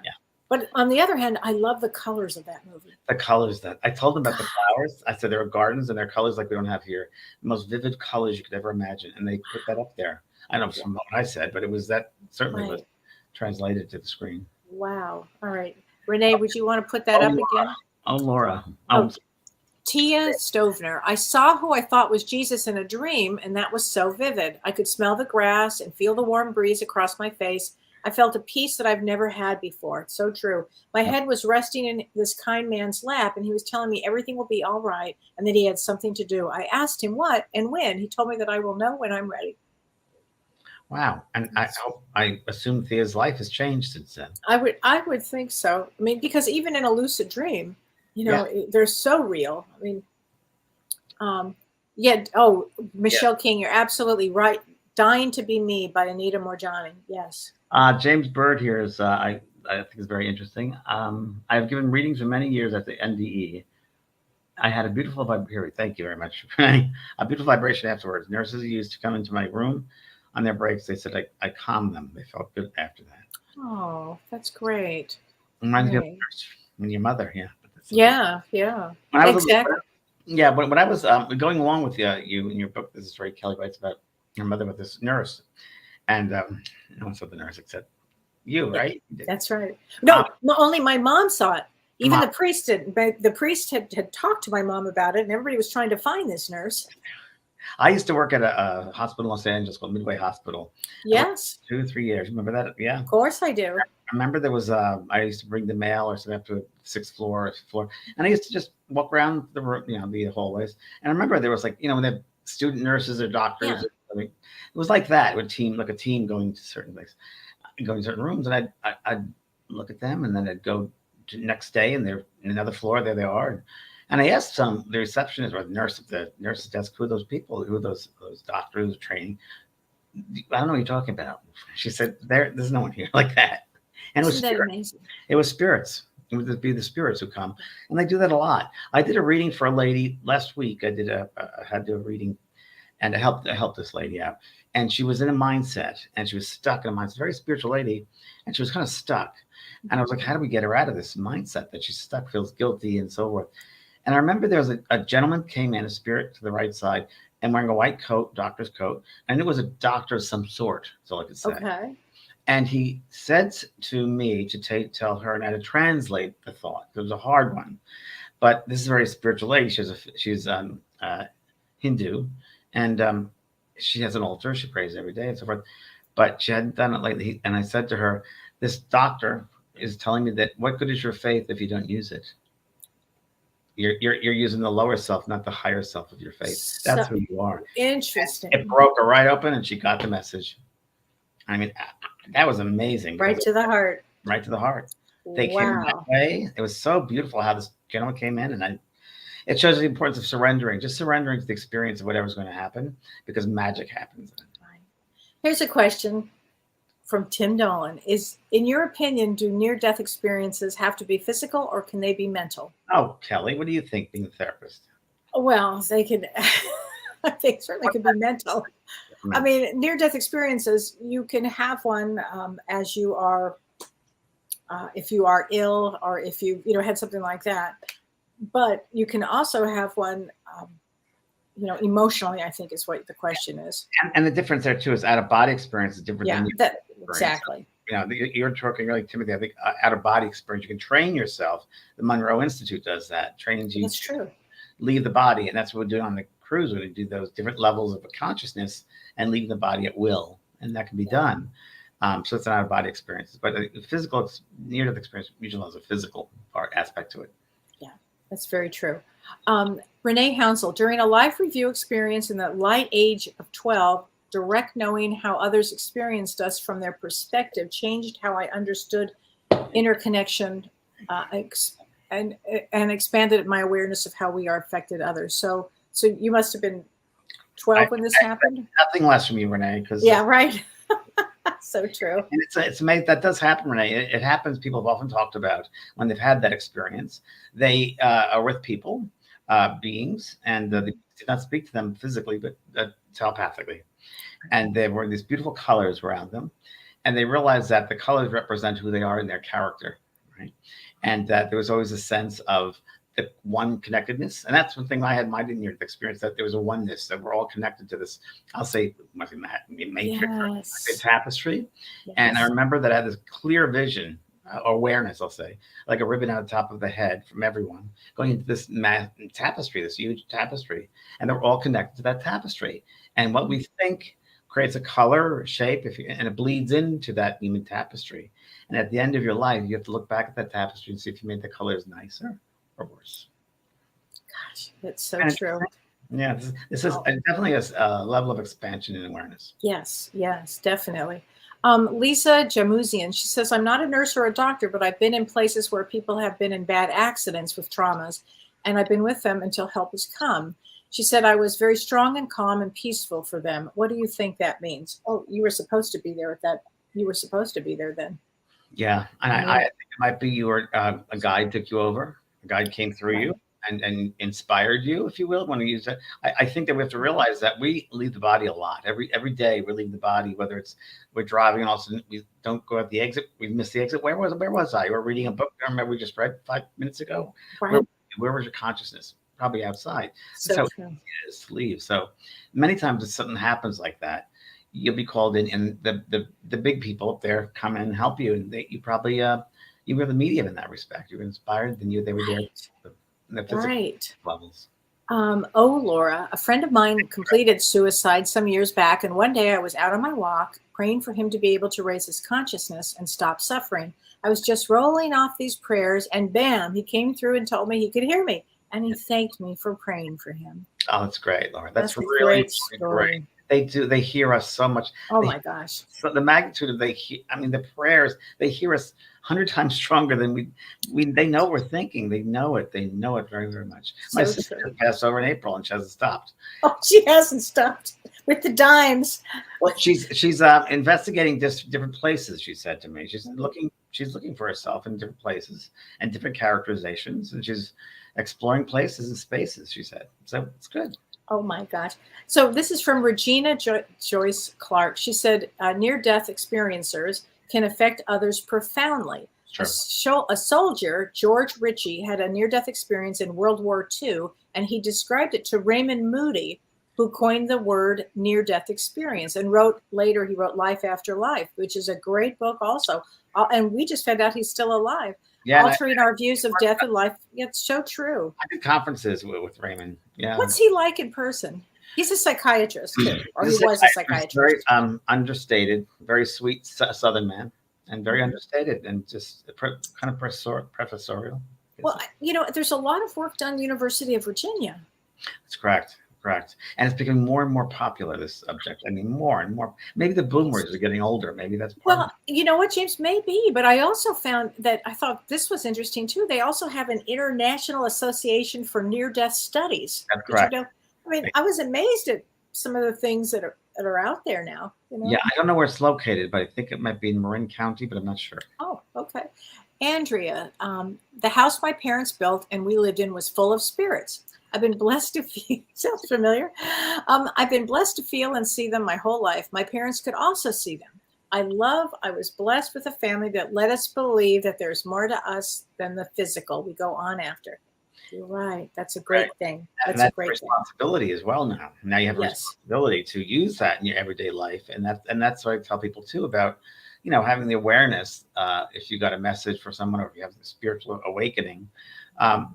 But on the other hand, I love the colors of that movie. The colors that I told them about the flowers. I said there are gardens and they're colors like we don't have here. The most vivid colors you could ever imagine. And they put that up there. I don't know what I said, but it was that certainly was translated to the screen. Wow. All right. Renee, would you want to put that up again? Oh, Laura. Tia Stovner. I saw who I thought was Jesus in a dream, and that was so vivid. I could smell the grass and feel the warm breeze across my face. I felt a peace that I've never had before. It's so true. My head was resting in this kind man's lap, and he was telling me everything will be all right and that he had something to do. I asked him what and when. He told me that I will know when I'm ready. Wow. And I assume Thea's life has changed since then. I would think so. I mean, because even in a lucid dream, you know, they're so real. I mean, Oh, Michelle King, you're absolutely right. Dying to Be Me by Anita Morjani. Yes. James Bird here is, I think is very interesting. I've given readings for many years at the NDE. I had a beautiful vibration. Thank you very much. A beautiful vibration afterwards. Nurses used to come into my room on their breaks. They said I calmed them. They felt good after that. Oh, that's great. Reminds me of when your mother, Yeah. Exactly. When I was going along with you in your book, this is Ray Kelly writes about your mother with this nurse, and no one saw the nurse except you, right? That's right. No, only my mom saw it. Even the priest didn't. The priest had talked to my mom about it, and everybody was trying to find this nurse. I used to work at a hospital in Los Angeles called Midway Hospital. Yes. 2 or 3 years. Remember that? Yeah. Of course I do. I remember there was I used to bring the mail or something up to a 6th floor, and I used to just walk around the room, the hallways. And I remember there was when they have student nurses or doctors. Yeah. It was like that, with a team going to certain places, going to certain rooms, and I'd look at them, and then I'd go to the next day, and they're in another floor. There they are. And I asked the receptionist or the nurse at the nurse's desk, who are those people, who are those doctors training? I don't know what you're talking about. She said, there's no one here like that. And Isn't that amazing? It was spirits. It would be the spirits who come. And they do that a lot. I did a reading for a lady last week. I had to do a reading and I helped this lady out. And she was in a mindset, and she was stuck in a mindset, very spiritual lady, and she was kind of stuck. And I was like, how do we get her out of this mindset that she's stuck, feels guilty, and so forth? And I remember there was a gentleman came in, a spirit to the right side, and wearing a white coat, doctor's coat. And it was a doctor of some sort, that's all I could say. Okay. And he said to me to tell her and I to translate the thought. It was a hard one. But this is a very spiritual lady. She's Hindu, and she has an altar. She prays every day and so forth. But she hadn't done it lately. And I said to her, this doctor is telling me that what good is your faith if you don't use it? You're using the lower self, not the higher self of your faith. That's who you are. Interesting. It broke her right open, and she got the message. I mean, that was amazing. Right to the heart. Right to the heart. They came that way. It was so beautiful how this gentleman came in, and it shows the importance of surrendering, just surrendering to the experience of whatever's going to happen, because magic happens. Here's a question. from Tim Dolan is, in your opinion, do near-death experiences have to be physical or can they be mental? Oh, Kelly, what do you think, being a therapist? Well, they can, they certainly could be mental. I mean, near-death experiences, you can have one as you are, if you are ill or if you had something like that. But you can also have one, emotionally, I think is what the question is. And the difference there too is out-of-body experience is different than your experience. Exactly. You're talking like Timothy. I think out-of-body experience, you can train yourself. The Monroe Institute does that, trains you. That's true. Leave the body, and that's what we do on the cruise. When we do those different levels of consciousness and leaving the body at will, and that can be done. So it's an out-of-body experience, but a physical near-death experience usually has a physical aspect to it. Yeah, that's very true. Renee Hounsel, during a life review experience in the light age of 12, direct knowing how others experienced us from their perspective changed how I understood interconnection and expanded my awareness of how we are affected others. So you must have been 12 when this happened? Nothing less from you, Renee. Yeah, right. So true. And it's amazing that does happen, Renee. It happens. People have often talked about when they've had that experience. They are with people, beings, and they did not speak to them physically, but telepathically. And there were these beautiful colors around them. And they realized that the colors represent who they are in their character, right? And that there was always a sense of the one connectedness. And that's one thing I had in my near experience, that there was a oneness, that we're all connected to this, I'll say, matrix, yes. Tapestry. Yes. And I remember that I had this clear vision, awareness, I'll say, like a ribbon out the top of the head from everyone going into this tapestry, this huge tapestry. And they're all connected to that tapestry. And what we think creates a color or shape, and it bleeds into that human tapestry. And at the end of your life, you have to look back at that tapestry and see if you made the colors nicer or worse. Gosh, that's so true. Yeah, this is definitely a level of expansion and awareness. Yes, definitely. Lisa Jamuzian, she says, I'm not a nurse or a doctor, but I've been in places where people have been in bad accidents with traumas, and I've been with them until help has come. She said, I was very strong and calm and peaceful for them. What do you think that means? Oh, you were supposed to be there at that. You were supposed to be there then. Yeah. And I think it might be you were a guide took you over. A guide came through you and inspired you, if you will, want to use that. I think that we have to realize that we leave the body a lot. Every day we leave the body, whether it's we're driving and all of a sudden we don't go at the exit. We miss the exit. Where was I? We're reading a book. I remember we just read 5 minutes ago. Right. Where was your consciousness? Probably outside. So just leave. So many times if something happens like that, you'll be called in, and the big people up there come and help you, and you probably you were the medium in that respect. You were inspired, then they were there in the physical levels. Laura, a friend of mine completed suicide some years back, and one day I was out on my walk praying for him to be able to raise his consciousness and stop suffering. I was just rolling off these prayers, and bam, he came through and told me he could hear me. And he thanked me for praying for him. Oh, that's great, Laura. That's really great. They do. They hear us so much. Oh my gosh. So the magnitude of the prayers, they hear us 100 times stronger than they know we're thinking. They know it. They know it very, very much. So my sister passed over in April and she hasn't stopped. Oh, she hasn't stopped with the dimes. Well, she's investigating different places, she said to me. She's looking for herself in different places and different characterizations, and she's exploring places and spaces, she said. So it's good. Oh my gosh. So this is from Regina Joyce Clark. She said, near-death experiencers can affect others profoundly. Sure. A soldier, George Ritchie, had a near-death experience in World War II, and he described it to Raymond Moody, who coined the word near-death experience, and he wrote Life After Life, which is a great book also. And we just found out he's still alive. Yeah, altering our views of death and life. It's so true. I did conferences with Raymond. Yeah. What's he like in person? He's a psychiatrist too, or he was a psychiatrist. Very understated, very sweet Southern man, and very understated, and just kind of professorial. Well, there's a lot of work done at the University of Virginia. That's correct. And it's becoming more and more popular, this subject. I mean, more and more. Maybe the boomers are getting older. Maybe that's part of it. You know what, James? Maybe. But I also found that I thought this was interesting, too. They also have an International Association for Near-Death Studies. That's correct. I mean, I was amazed at some of the things that that are out there now. You know? Yeah, I don't know where it's located, but I think it might be in Marin County, but I'm not sure. Oh, okay. Andrea, the house my parents built and we lived in was full of spirits. I've been blessed to feel, sounds familiar. I've been blessed to feel and see them my whole life. My parents could also see them. I was blessed with a family that let us believe that there's more to us than the physical we go on after. You're right. That's a great thing. And That's a that's great responsibility as well now. Now you have a Yes. responsibility to use that in your everyday life. And that's what I tell people too about, having the awareness, if you got a message for someone or if you have the spiritual awakening,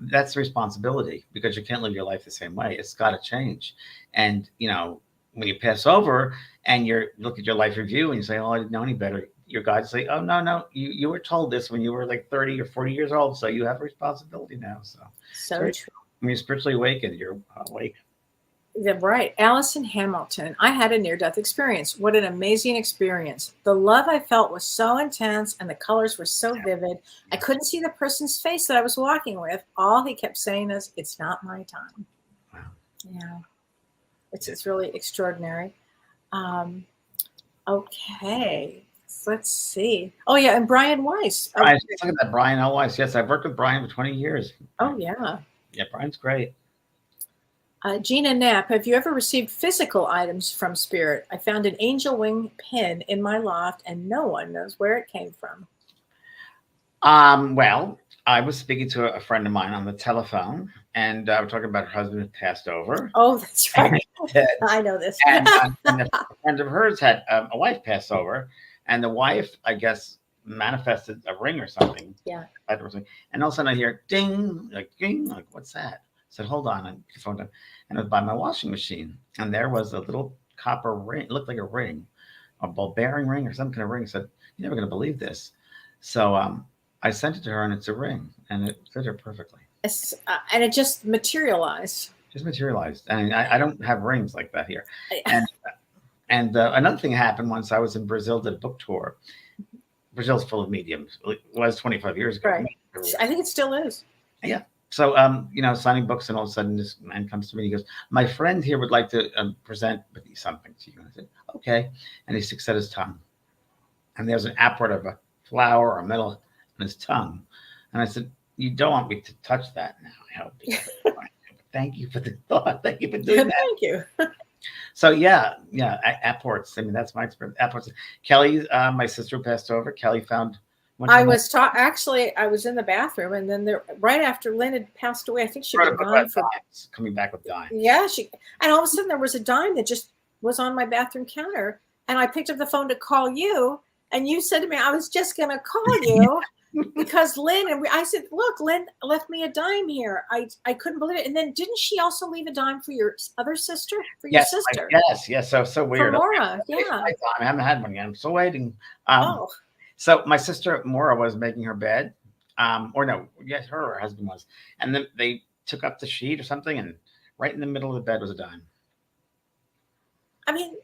that's responsibility because you can't live your life the same way. It's got to change. And, when you pass over and you look at your life review and you say, oh, I didn't know any better. Your guides say, oh, no, you were told this when you were like 30 or 40 years old. So you have a responsibility now. So true. When you're spiritually awakened, you're awake. Yeah, right. Allison Hamilton. I had a near-death experience. What an amazing experience. The love I felt was so intense and the colors were so vivid. I couldn't see the person's face that I was walking with. All he kept saying is, it's not my time. Wow. Yeah. It's really extraordinary. Okay. So let's see. Oh, yeah. And Brian Weiss. Look at that, Brian L. Weiss. Yes, I've worked with Brian for 20 years. Oh, yeah. Yeah, Brian's great. Gina Knapp, have you ever received physical items from spirit? I found an angel wing pin in my loft and no one knows where it came from. Well, I was speaking to a friend of mine on the telephone and we're talking about her husband who passed over. Oh, that's right. I know this. and a friend of hers had a wife pass over and the wife, I guess, manifested a ring or something. Yeah. And all of a sudden I hear ding, like ding, like what's that? I said, hold on, and the phone down. And it was by my washing machine. And there was a little copper ring. It looked like a ring, a ball bearing ring or some kind of ring. I said, you're never going to believe this. So I sent it to her and it's a ring and it fit her perfectly. And it just materialized. Just materialized. And I don't have rings like that here. And another thing happened once I was in Brazil, did a book tour. Brazil's full of mediums. It was 25 years ago. Right. I think it still is. Yeah. So, signing books, and all of a sudden this man comes to me and he goes, my friend here would like to present something to you. And I said, okay. And he sticks out his tongue. And there's an apart of a flower or metal on his tongue. And I said, you don't want me to touch that now, I hope. Thank you for the thought. Thank you for doing that. Thank you. So, apports. I mean, that's my experience. Apports. Kelly, my sister who passed over, Kelly found I was actually, I was in the bathroom, and then right after Lynn had passed away, I think she'd been gone for coming back with dimes. Yeah, and all of a sudden there was a dime that just was on my bathroom counter, and I picked up the phone to call you, and you said to me, I was just going to call you because Lynn, and I said, look, Lynn left me a dime here. I couldn't believe it. And then didn't she also leave a dime for your other sister? For your sister? Yes. So weird. For Maura, yeah. I haven't had one yet. I'm still waiting. Oh. So my sister Maura was making her bed, her husband was, and then they took up the sheet or something, and right in the middle of the bed was a dime. I mean,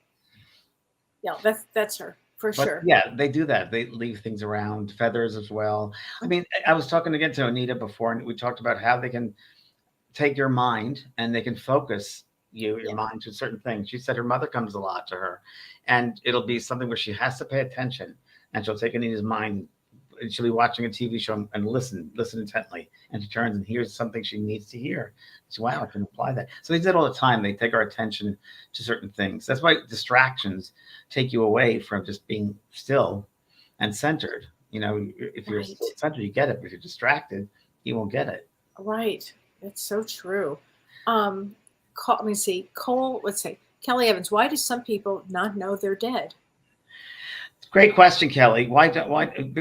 yeah, that's her for sure. Yeah, they do that. They leave things around, feathers as well. I mean, I was talking again to Anita before, and we talked about how they can take your mind and they can focus your mind to certain things. She said her mother comes a lot to her, and it'll be something where she has to pay attention. And she'll take Anita's mind, and she'll be watching a TV show and listen intently. And she turns and hears something she needs to hear. So, wow, I can apply that. So they do it all the time. They take our attention to certain things. That's why distractions take you away from just being still and centered. If you're centered, you get it. But if you're distracted, you won't get it. Right. That's so true. Let me see. Let's say Kelly Evans. Why do some people not know they're dead? Great question, Kelly. Why?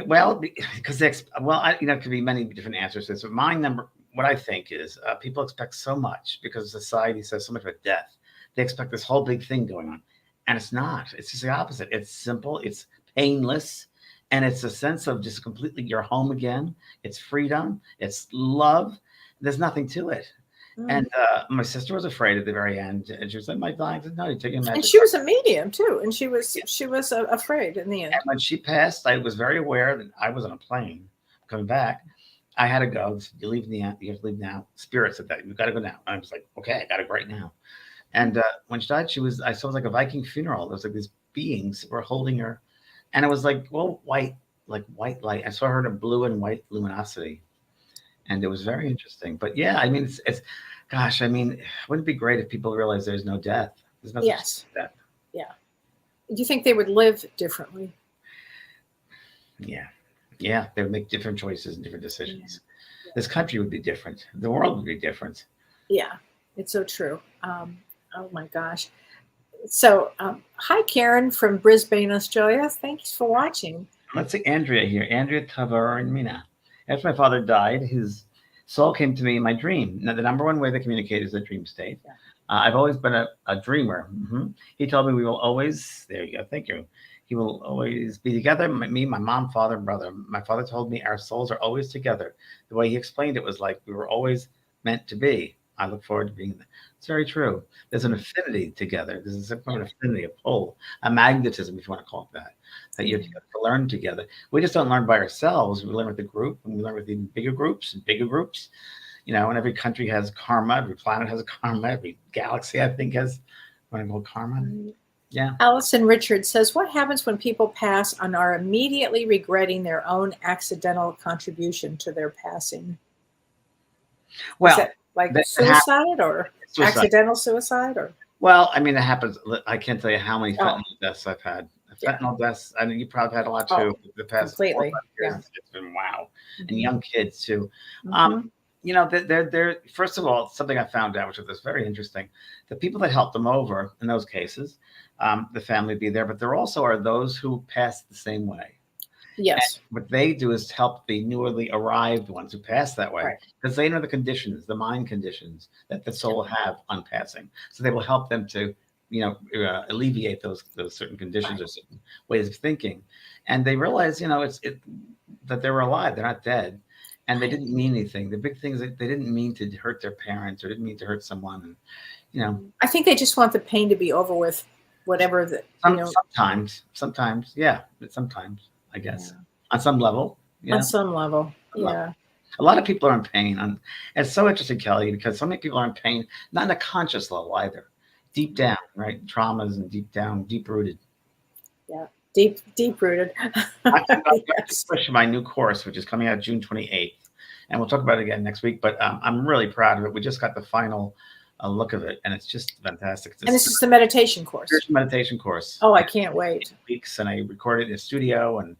Well, because it could be many different answers to this. But what I think is people expect so much because society says so much about death. They expect this whole big thing going on, and it's not. It's just the opposite. It's simple. It's painless, and it's a sense of just completely you're home again. It's freedom. It's love. There's nothing to it. And my sister was afraid at the very end, and she was like, "My dying." I said, "No, you take a magic." And she was a medium too, and she was afraid in the end. And when she passed, I was very aware that I was on a plane coming back. I had to go. You have to leave now. Spirit said that you've got to go now. I was like, "Okay, I got to go right now." And when she died, I saw it was like a Viking funeral. There was like these beings that were holding her, and it was like, well, white, like white light. I saw her in a blue and white luminosity, and it was very interesting. But yeah, I mean, it's gosh, I mean, wouldn't it be great if people realize there's no death? There's no such Yes. thing as death. Yeah. Do you think they would live differently? Yeah, yeah, they would make different choices and different decisions. Yeah. This country would be different. The world would be different. Yeah, it's so true. Oh my gosh. So, hi, Karen from Brisbane, Australia. Thanks for watching. Let's see Andrea here. Andrea Tavarnina. After my father died, his soul came to me in my dream. Now, the number one way they communicate is a dream state. Yeah. I've always been a dreamer. Mm-hmm. He told me we will always, there you go, thank you. He will always be together, me, my mom, father, and brother. My father told me our souls are always together. The way he explained it was like we were always meant to be. I look forward to being there. It's very true. There's an affinity together. There's a kind of affinity, a pull, a magnetism, if you want to call it that you have to learn together. We just don't learn by ourselves. We learn with the group, and we learn with even bigger groups and bigger groups. You know, and every country has karma. Every planet has a karma. Every galaxy, I think, has what I call karma. Yeah. Allison Richards says, what happens when people pass and are immediately regretting their own accidental contribution to their passing? Well, like suicide or accidental suicide? Or well, I mean, it happens. I can't tell you how many fentanyl deaths I've had. Fentanyl deaths. I mean, you probably had a lot too. The past 4 years, it's been wow, and young kids too. You know, they're first of all, something I found out, which was very interesting. The people that helped them over in those cases, the family would be there, but there also are those who pass the same way. Yes. And what they do is help the newly arrived ones who pass that way, because they know the conditions, the mind conditions that the soul have on passing. So they will help them to, you know, alleviate those certain conditions or certain ways of thinking. And they realize, you know, that they were alive, they're not dead. And they didn't mean anything. The big thing is that they didn't mean to hurt their parents or didn't mean to hurt someone. And, you know, I think they just want the pain to be over with, whatever the, you know. Sometimes, yeah. But sometimes, I guess, on some level. Yeah. On some level, yeah. A lot of people are in pain. And it's so interesting, Kelly, because so many people are in pain, not in a conscious level either. Deep down, right? Traumas and deep down, deep rooted. Yeah. Deep rooted. Especially my new course, which is coming out June 28th. And we'll talk about it again next week. But I'm really proud of it. We just got the final look of it, and it's just fantastic. And this is the meditation course. Meditation course. Oh, I can't wait. Weeks, and I recorded in a studio, and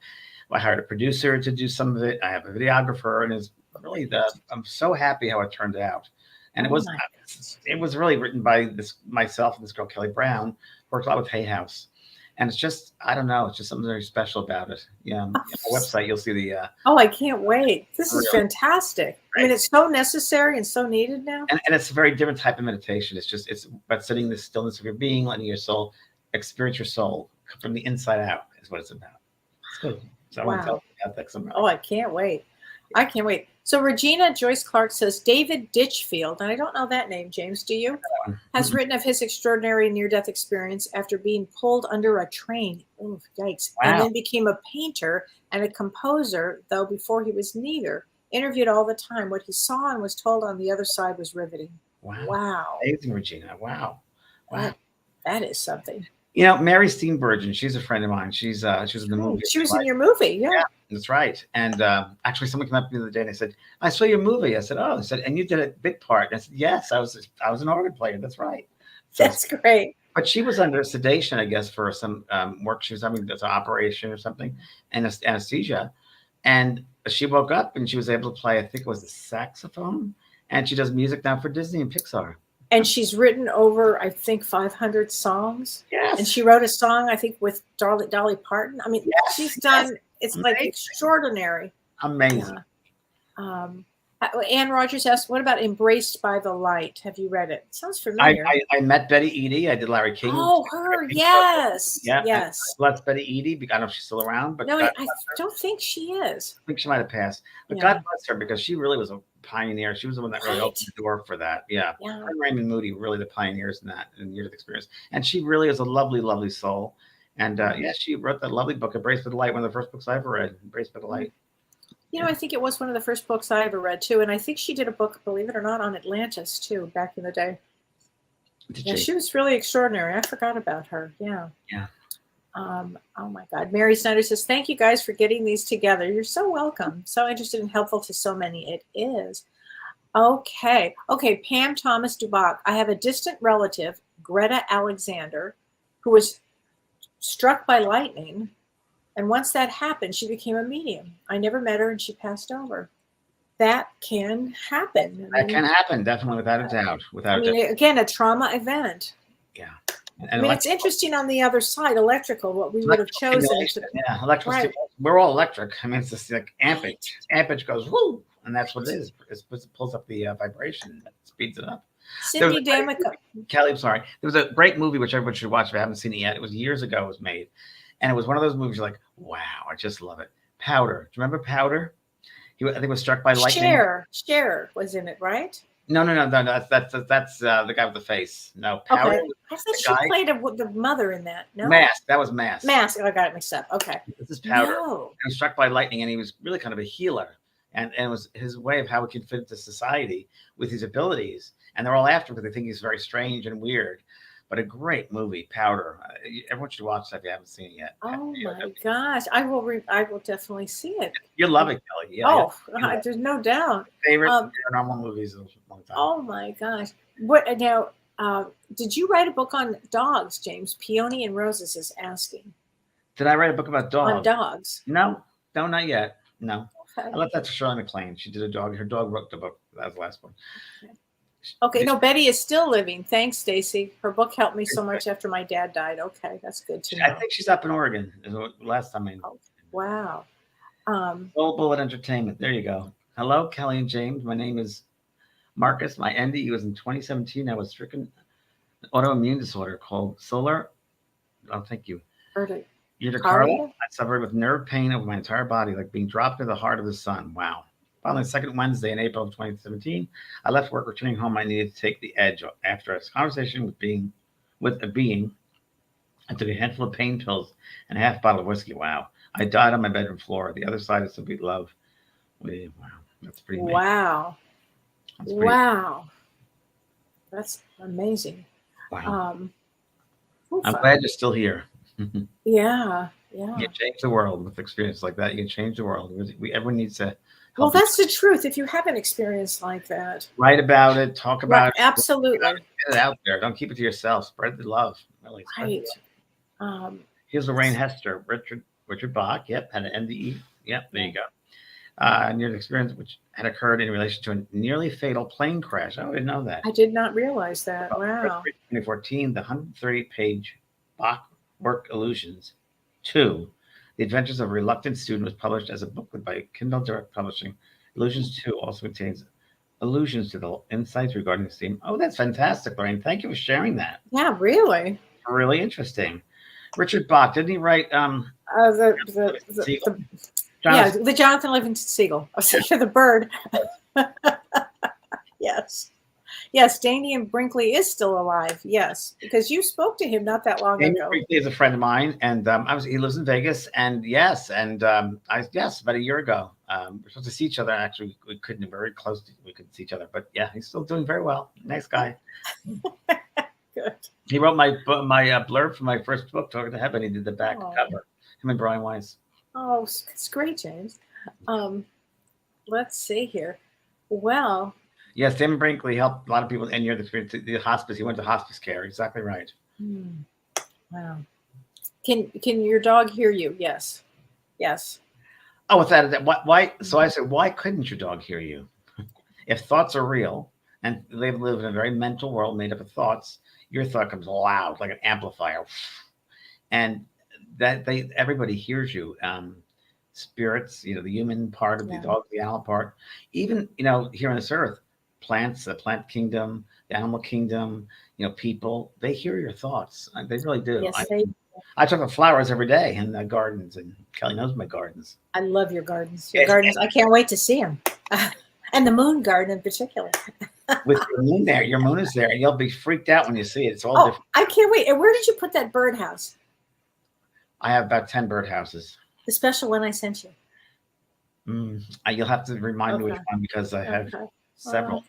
I hired a producer to do some of it. I have a videographer, and it's really I'm so happy how it turned out. And it was really written by myself and this girl Kelly Brown. Worked a lot with Hay House. And it's just, I don't know, it's just something very special about it. Yeah, on the website, you'll see the... oh, I can't wait. This is fantastic. Right. I mean, it's so necessary and so needed now. And it's a very different type of meditation. It's about sitting in the stillness of your being, letting your soul experience your soul from the inside out is what it's about. It's good. So I want to tell you about that. Oh, I can't wait. I can't wait. So Regina Joyce Clark says, David Ditchfield, and I don't know that name, James, do you? Has written of his extraordinary near-death experience after being pulled under a train. Oh, yikes. Wow. And then became a painter and a composer, though before he was neither. Interviewed all the time. What he saw and was told on the other side was riveting. Wow. Amazing, Regina. Wow. That is something. You know, Mary Steenburgen, she's a friend of mine. She was in the movie. She was in your movie, yeah. That's right. And actually, someone came up to me the other day and they said, "I saw your movie." I said, "Oh," they said, "and you did a big part." And I said, "Yes, I was an organ player." That's right. So, that's great. But she was under sedation, I guess, for some work she was having, that's an operation or something, and anesthesia. And she woke up and she was able to play, I think it was the saxophone, and she does music now for Disney and Pixar. And she's written over, I think, 500 songs. Yes. And she wrote a song, I think, with Dolly Parton. I mean, she's done, it's like extraordinary. Amazing. Yeah. Ann Rogers asked, what about Embraced by the Light? Have you read it? It sounds familiar. I met Betty Eadie. I did Larry King. Oh, her. Yes. Yeah. Yes. Bless Betty Eadie. I don't know if she's still around. But no, I don't think she is. I think she might have passed. But God bless her, because she really was a pioneer. She was the one that really opened the door for that. Yeah. And Raymond Moody, really the pioneers in that and years of experience. And she really is a lovely, lovely soul. And she wrote that lovely book, Embraced by the Light, one of the first books I ever read, Embraced by the Light. You know, I think it was one of the first books I ever read, too. And I think she did a book, believe it or not, on Atlantis, too, back in the day. Yeah, she was really extraordinary. I forgot about her. Yeah. Yeah. Oh my God. Mary Snyder says, thank you guys for getting these together. You're so welcome. So interested and helpful to so many. It is. Okay. Okay. Pam Thomas Dubach. I have a distant relative, Greta Alexander, who was struck by lightning. And once that happened, she became a medium. I never met her and she passed over. That can happen. That can happen, definitely, without a doubt. Without a doubt. Again, a trauma event. Yeah. And it's interesting on the other side, electrical, what we would have chosen. Yeah, electricity. Right. We're all electric. I mean, it's just like ampage. Ampage goes, woo, and that's what it is. It pulls up the vibration, it speeds it up. Cindy D'Amico. Kelly, I'm sorry. There was a great movie which everyone should watch if I haven't seen it yet. It was years ago. It was made, and it was one of those movies you're like, wow, I just love it. Powder. Do you remember Powder? I think was struck by lightning. Cher was in it, right? No. That's the guy with the face. No, Powder. Okay. I thought she played the mother in that. No, Mask. That was Mask. Mask. Oh, I got it mixed up. Okay. This is Powder. No. He was struck by lightning, and he was really kind of a healer, and it was his way of how he could fit into society with his abilities. And they're all after him because they think he's very strange and weird. But a great movie, Powder. Everyone should watch that if you haven't seen it yet. Oh my gosh, I will definitely see it. You'll love it, Kelly. Yeah. Oh, there's no doubt. Favorite paranormal movies of a long time. Oh my gosh. What now? Did you write a book on dogs, James? Peony and Roses is asking. Did I write a book about dogs? On dogs? No, not yet. No. Okay. I left that to Shirley MacLaine. She did a dog. Her dog wrote the book. That was the last one. Okay. No, Betty is still living. Thanks, Stacy. Her book helped me so much after my dad died. Okay, that's good to know. I think she's up in Oregon. Last time I know. Wow. Gold Bullet Entertainment. There you go. Hello, Kelly and James. My name is Marcus. My NDE was in 2017. I was stricken an autoimmune disorder called solar. Oh, thank you. Urticaria. I suffered with nerve pain over my entire body, like being dropped into the heart of the sun. Wow. Finally, the second Wednesday in April of 2017, I left work. Returning home, I needed to take the edge. After a conversation with a being, I took a handful of pain pills and a half bottle of whiskey. Wow. I died on my bedroom floor. The other side is sweet love. Wow. That's pretty amazing. Wow. Wow. That's amazing. Wow. I'm glad you're still here. Yeah. You change the world with experience like that. You can change the world. Everyone needs to. Well, that's the truth. If you have an experience like that, write about it, talk about it. Absolutely. Get it out there. Don't keep it to yourself. Spread the love. Really. Right. Here's Lorraine Hester. Richard Bach. Yep. Had an NDE. Yep. There you go. Near the experience which had occurred in relation to a nearly fatal plane crash. I didn't know that. I did not realize that. Wow. 2014, the 130-page Bach work Illusions 2. The Adventures of a Reluctant Student was published as a booklet by Kindle Direct Publishing. Illusions 2 also contains allusions to the insights regarding the theme. Oh, that's fantastic, Lorraine. Thank you for sharing that. Yeah, really. Really interesting. Richard Bach, didn't he write the Jonathan Livingston Seagull. I was thinking the bird. Yes. Yes, Damian Brinkley is still alive. Yes, because you spoke to him not that long ago. Brinkley is a friend of mine, and he lives in Vegas. And about a year ago, we're supposed to see each other. Actually, we couldn't. Very close. We couldn't see each other, but yeah, he's still doing very well. Nice guy. Good. He wrote my blurb for my first book, Talking to Heaven. He did the back cover. Him and Brian Weiss. Oh, it's great, James. Let's see here. Well. Yes, Tim Brinkley helped a lot of people in your experience. The hospice. He went to hospice care. Exactly right. Wow. Can your dog hear you? Yes. Yes. Oh, without that. Why? So I said, why couldn't your dog hear you? If thoughts are real and they live in a very mental world made up of thoughts, your thought comes loud like an amplifier, and everybody hears you. Spirits, the human part of the dog, the animal part, even here on this earth. Plants, the plant kingdom, the animal kingdom, people, they hear your thoughts. They really do. Yes, I talk about flowers every day in the gardens, and Kelly knows my gardens. I love your gardens. Your gardens, I can't wait to see them. And the moon garden in particular. With your moon there, your moon is there, and you'll be freaked out when you see it. It's all different. I can't wait. And where did you put that birdhouse? I have about 10 birdhouses. The special one I sent you. You'll have to remind me which one because I have several.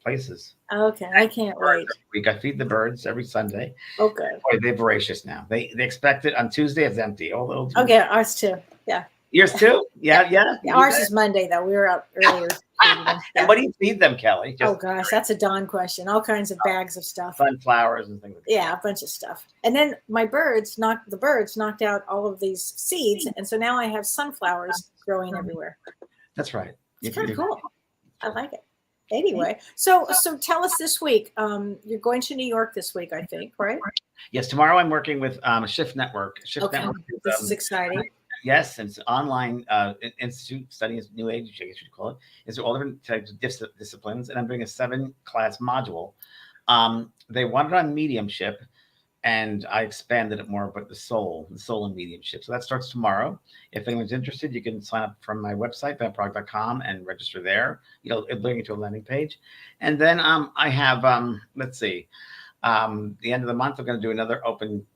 places. Okay, I can't wait. I feed the birds every Sunday. Okay. Boy, they're voracious now. They expect it on Tuesday. It's empty. All little. Okay, ours too. Yeah. Yours too? Yeah. Ours is Monday though. We were out earlier. And what do you feed them, Kelly? Oh gosh, that's a Dawn question. All kinds of bags of stuff. Sunflowers and things like that. Yeah, a bunch of stuff. And then the birds knocked out all of these seeds, and so now I have sunflowers growing everywhere. That's right. It's kind of cool. I like it. Anyway, so tell us this week. You're going to New York this week, I think, right? Yes, tomorrow I'm working with Shift Network. Network this is exciting. Yes, and it's online institute studying new age, I guess you'd call it. It's all different types of disciplines, and I'm doing a 7-class module. They wanted on mediumship, and I expanded it more, but the soul and mediumship. So that starts tomorrow. If anyone's interested, you can sign up from my website, benprog.com, and register there. It'll bring you to a landing page. And then I have, let's see, the end of the month, I'm going to do another open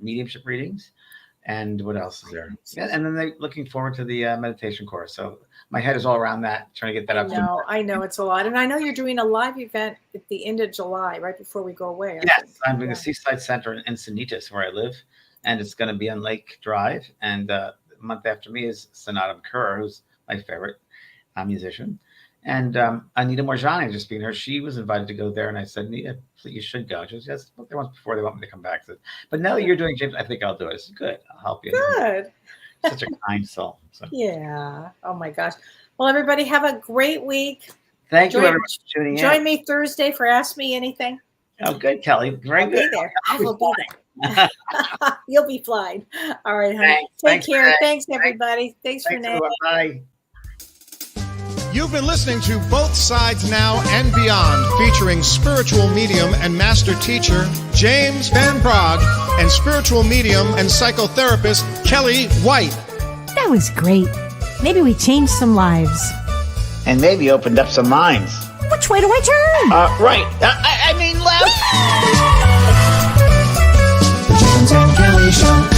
mediumship readings. And what else is there? Yeah, and then they're looking forward to the meditation course. So my head is all around that, trying to get that up. I know it's a lot. And I know you're doing a live event at the end of July, right before we go away. Yes, I'm doing a Seaside Center in Encinitas, where I live. And it's going to be on Lake Drive. And the month after me is Sonata Kerr, who's my favorite musician. And Anita Morjani just being her. She was invited to go there. And I said, Anita, you should go. She was just there once before they want me to come back. So, but now that you're doing James, I think I'll do it. It's good. I'll help you. Good. Such a kind soul. So. Yeah. Oh my gosh. Well, everybody have a great week. Thank you everyone for tuning in. Join me Thursday for Ask Me Anything. Oh, good, Kelly. Very good. Be there. I will be there. You'll be flying. All right, honey. Take care. Thanks, everybody. Thanks for now. Bye. You've been listening to Both Sides Now and Beyond, featuring spiritual medium and master teacher James Van Praagh and spiritual medium and psychotherapist Kelly White. That was great. Maybe we changed some lives. And maybe opened up some minds. Which way do I turn? Right. I mean left. James and Kelly Show.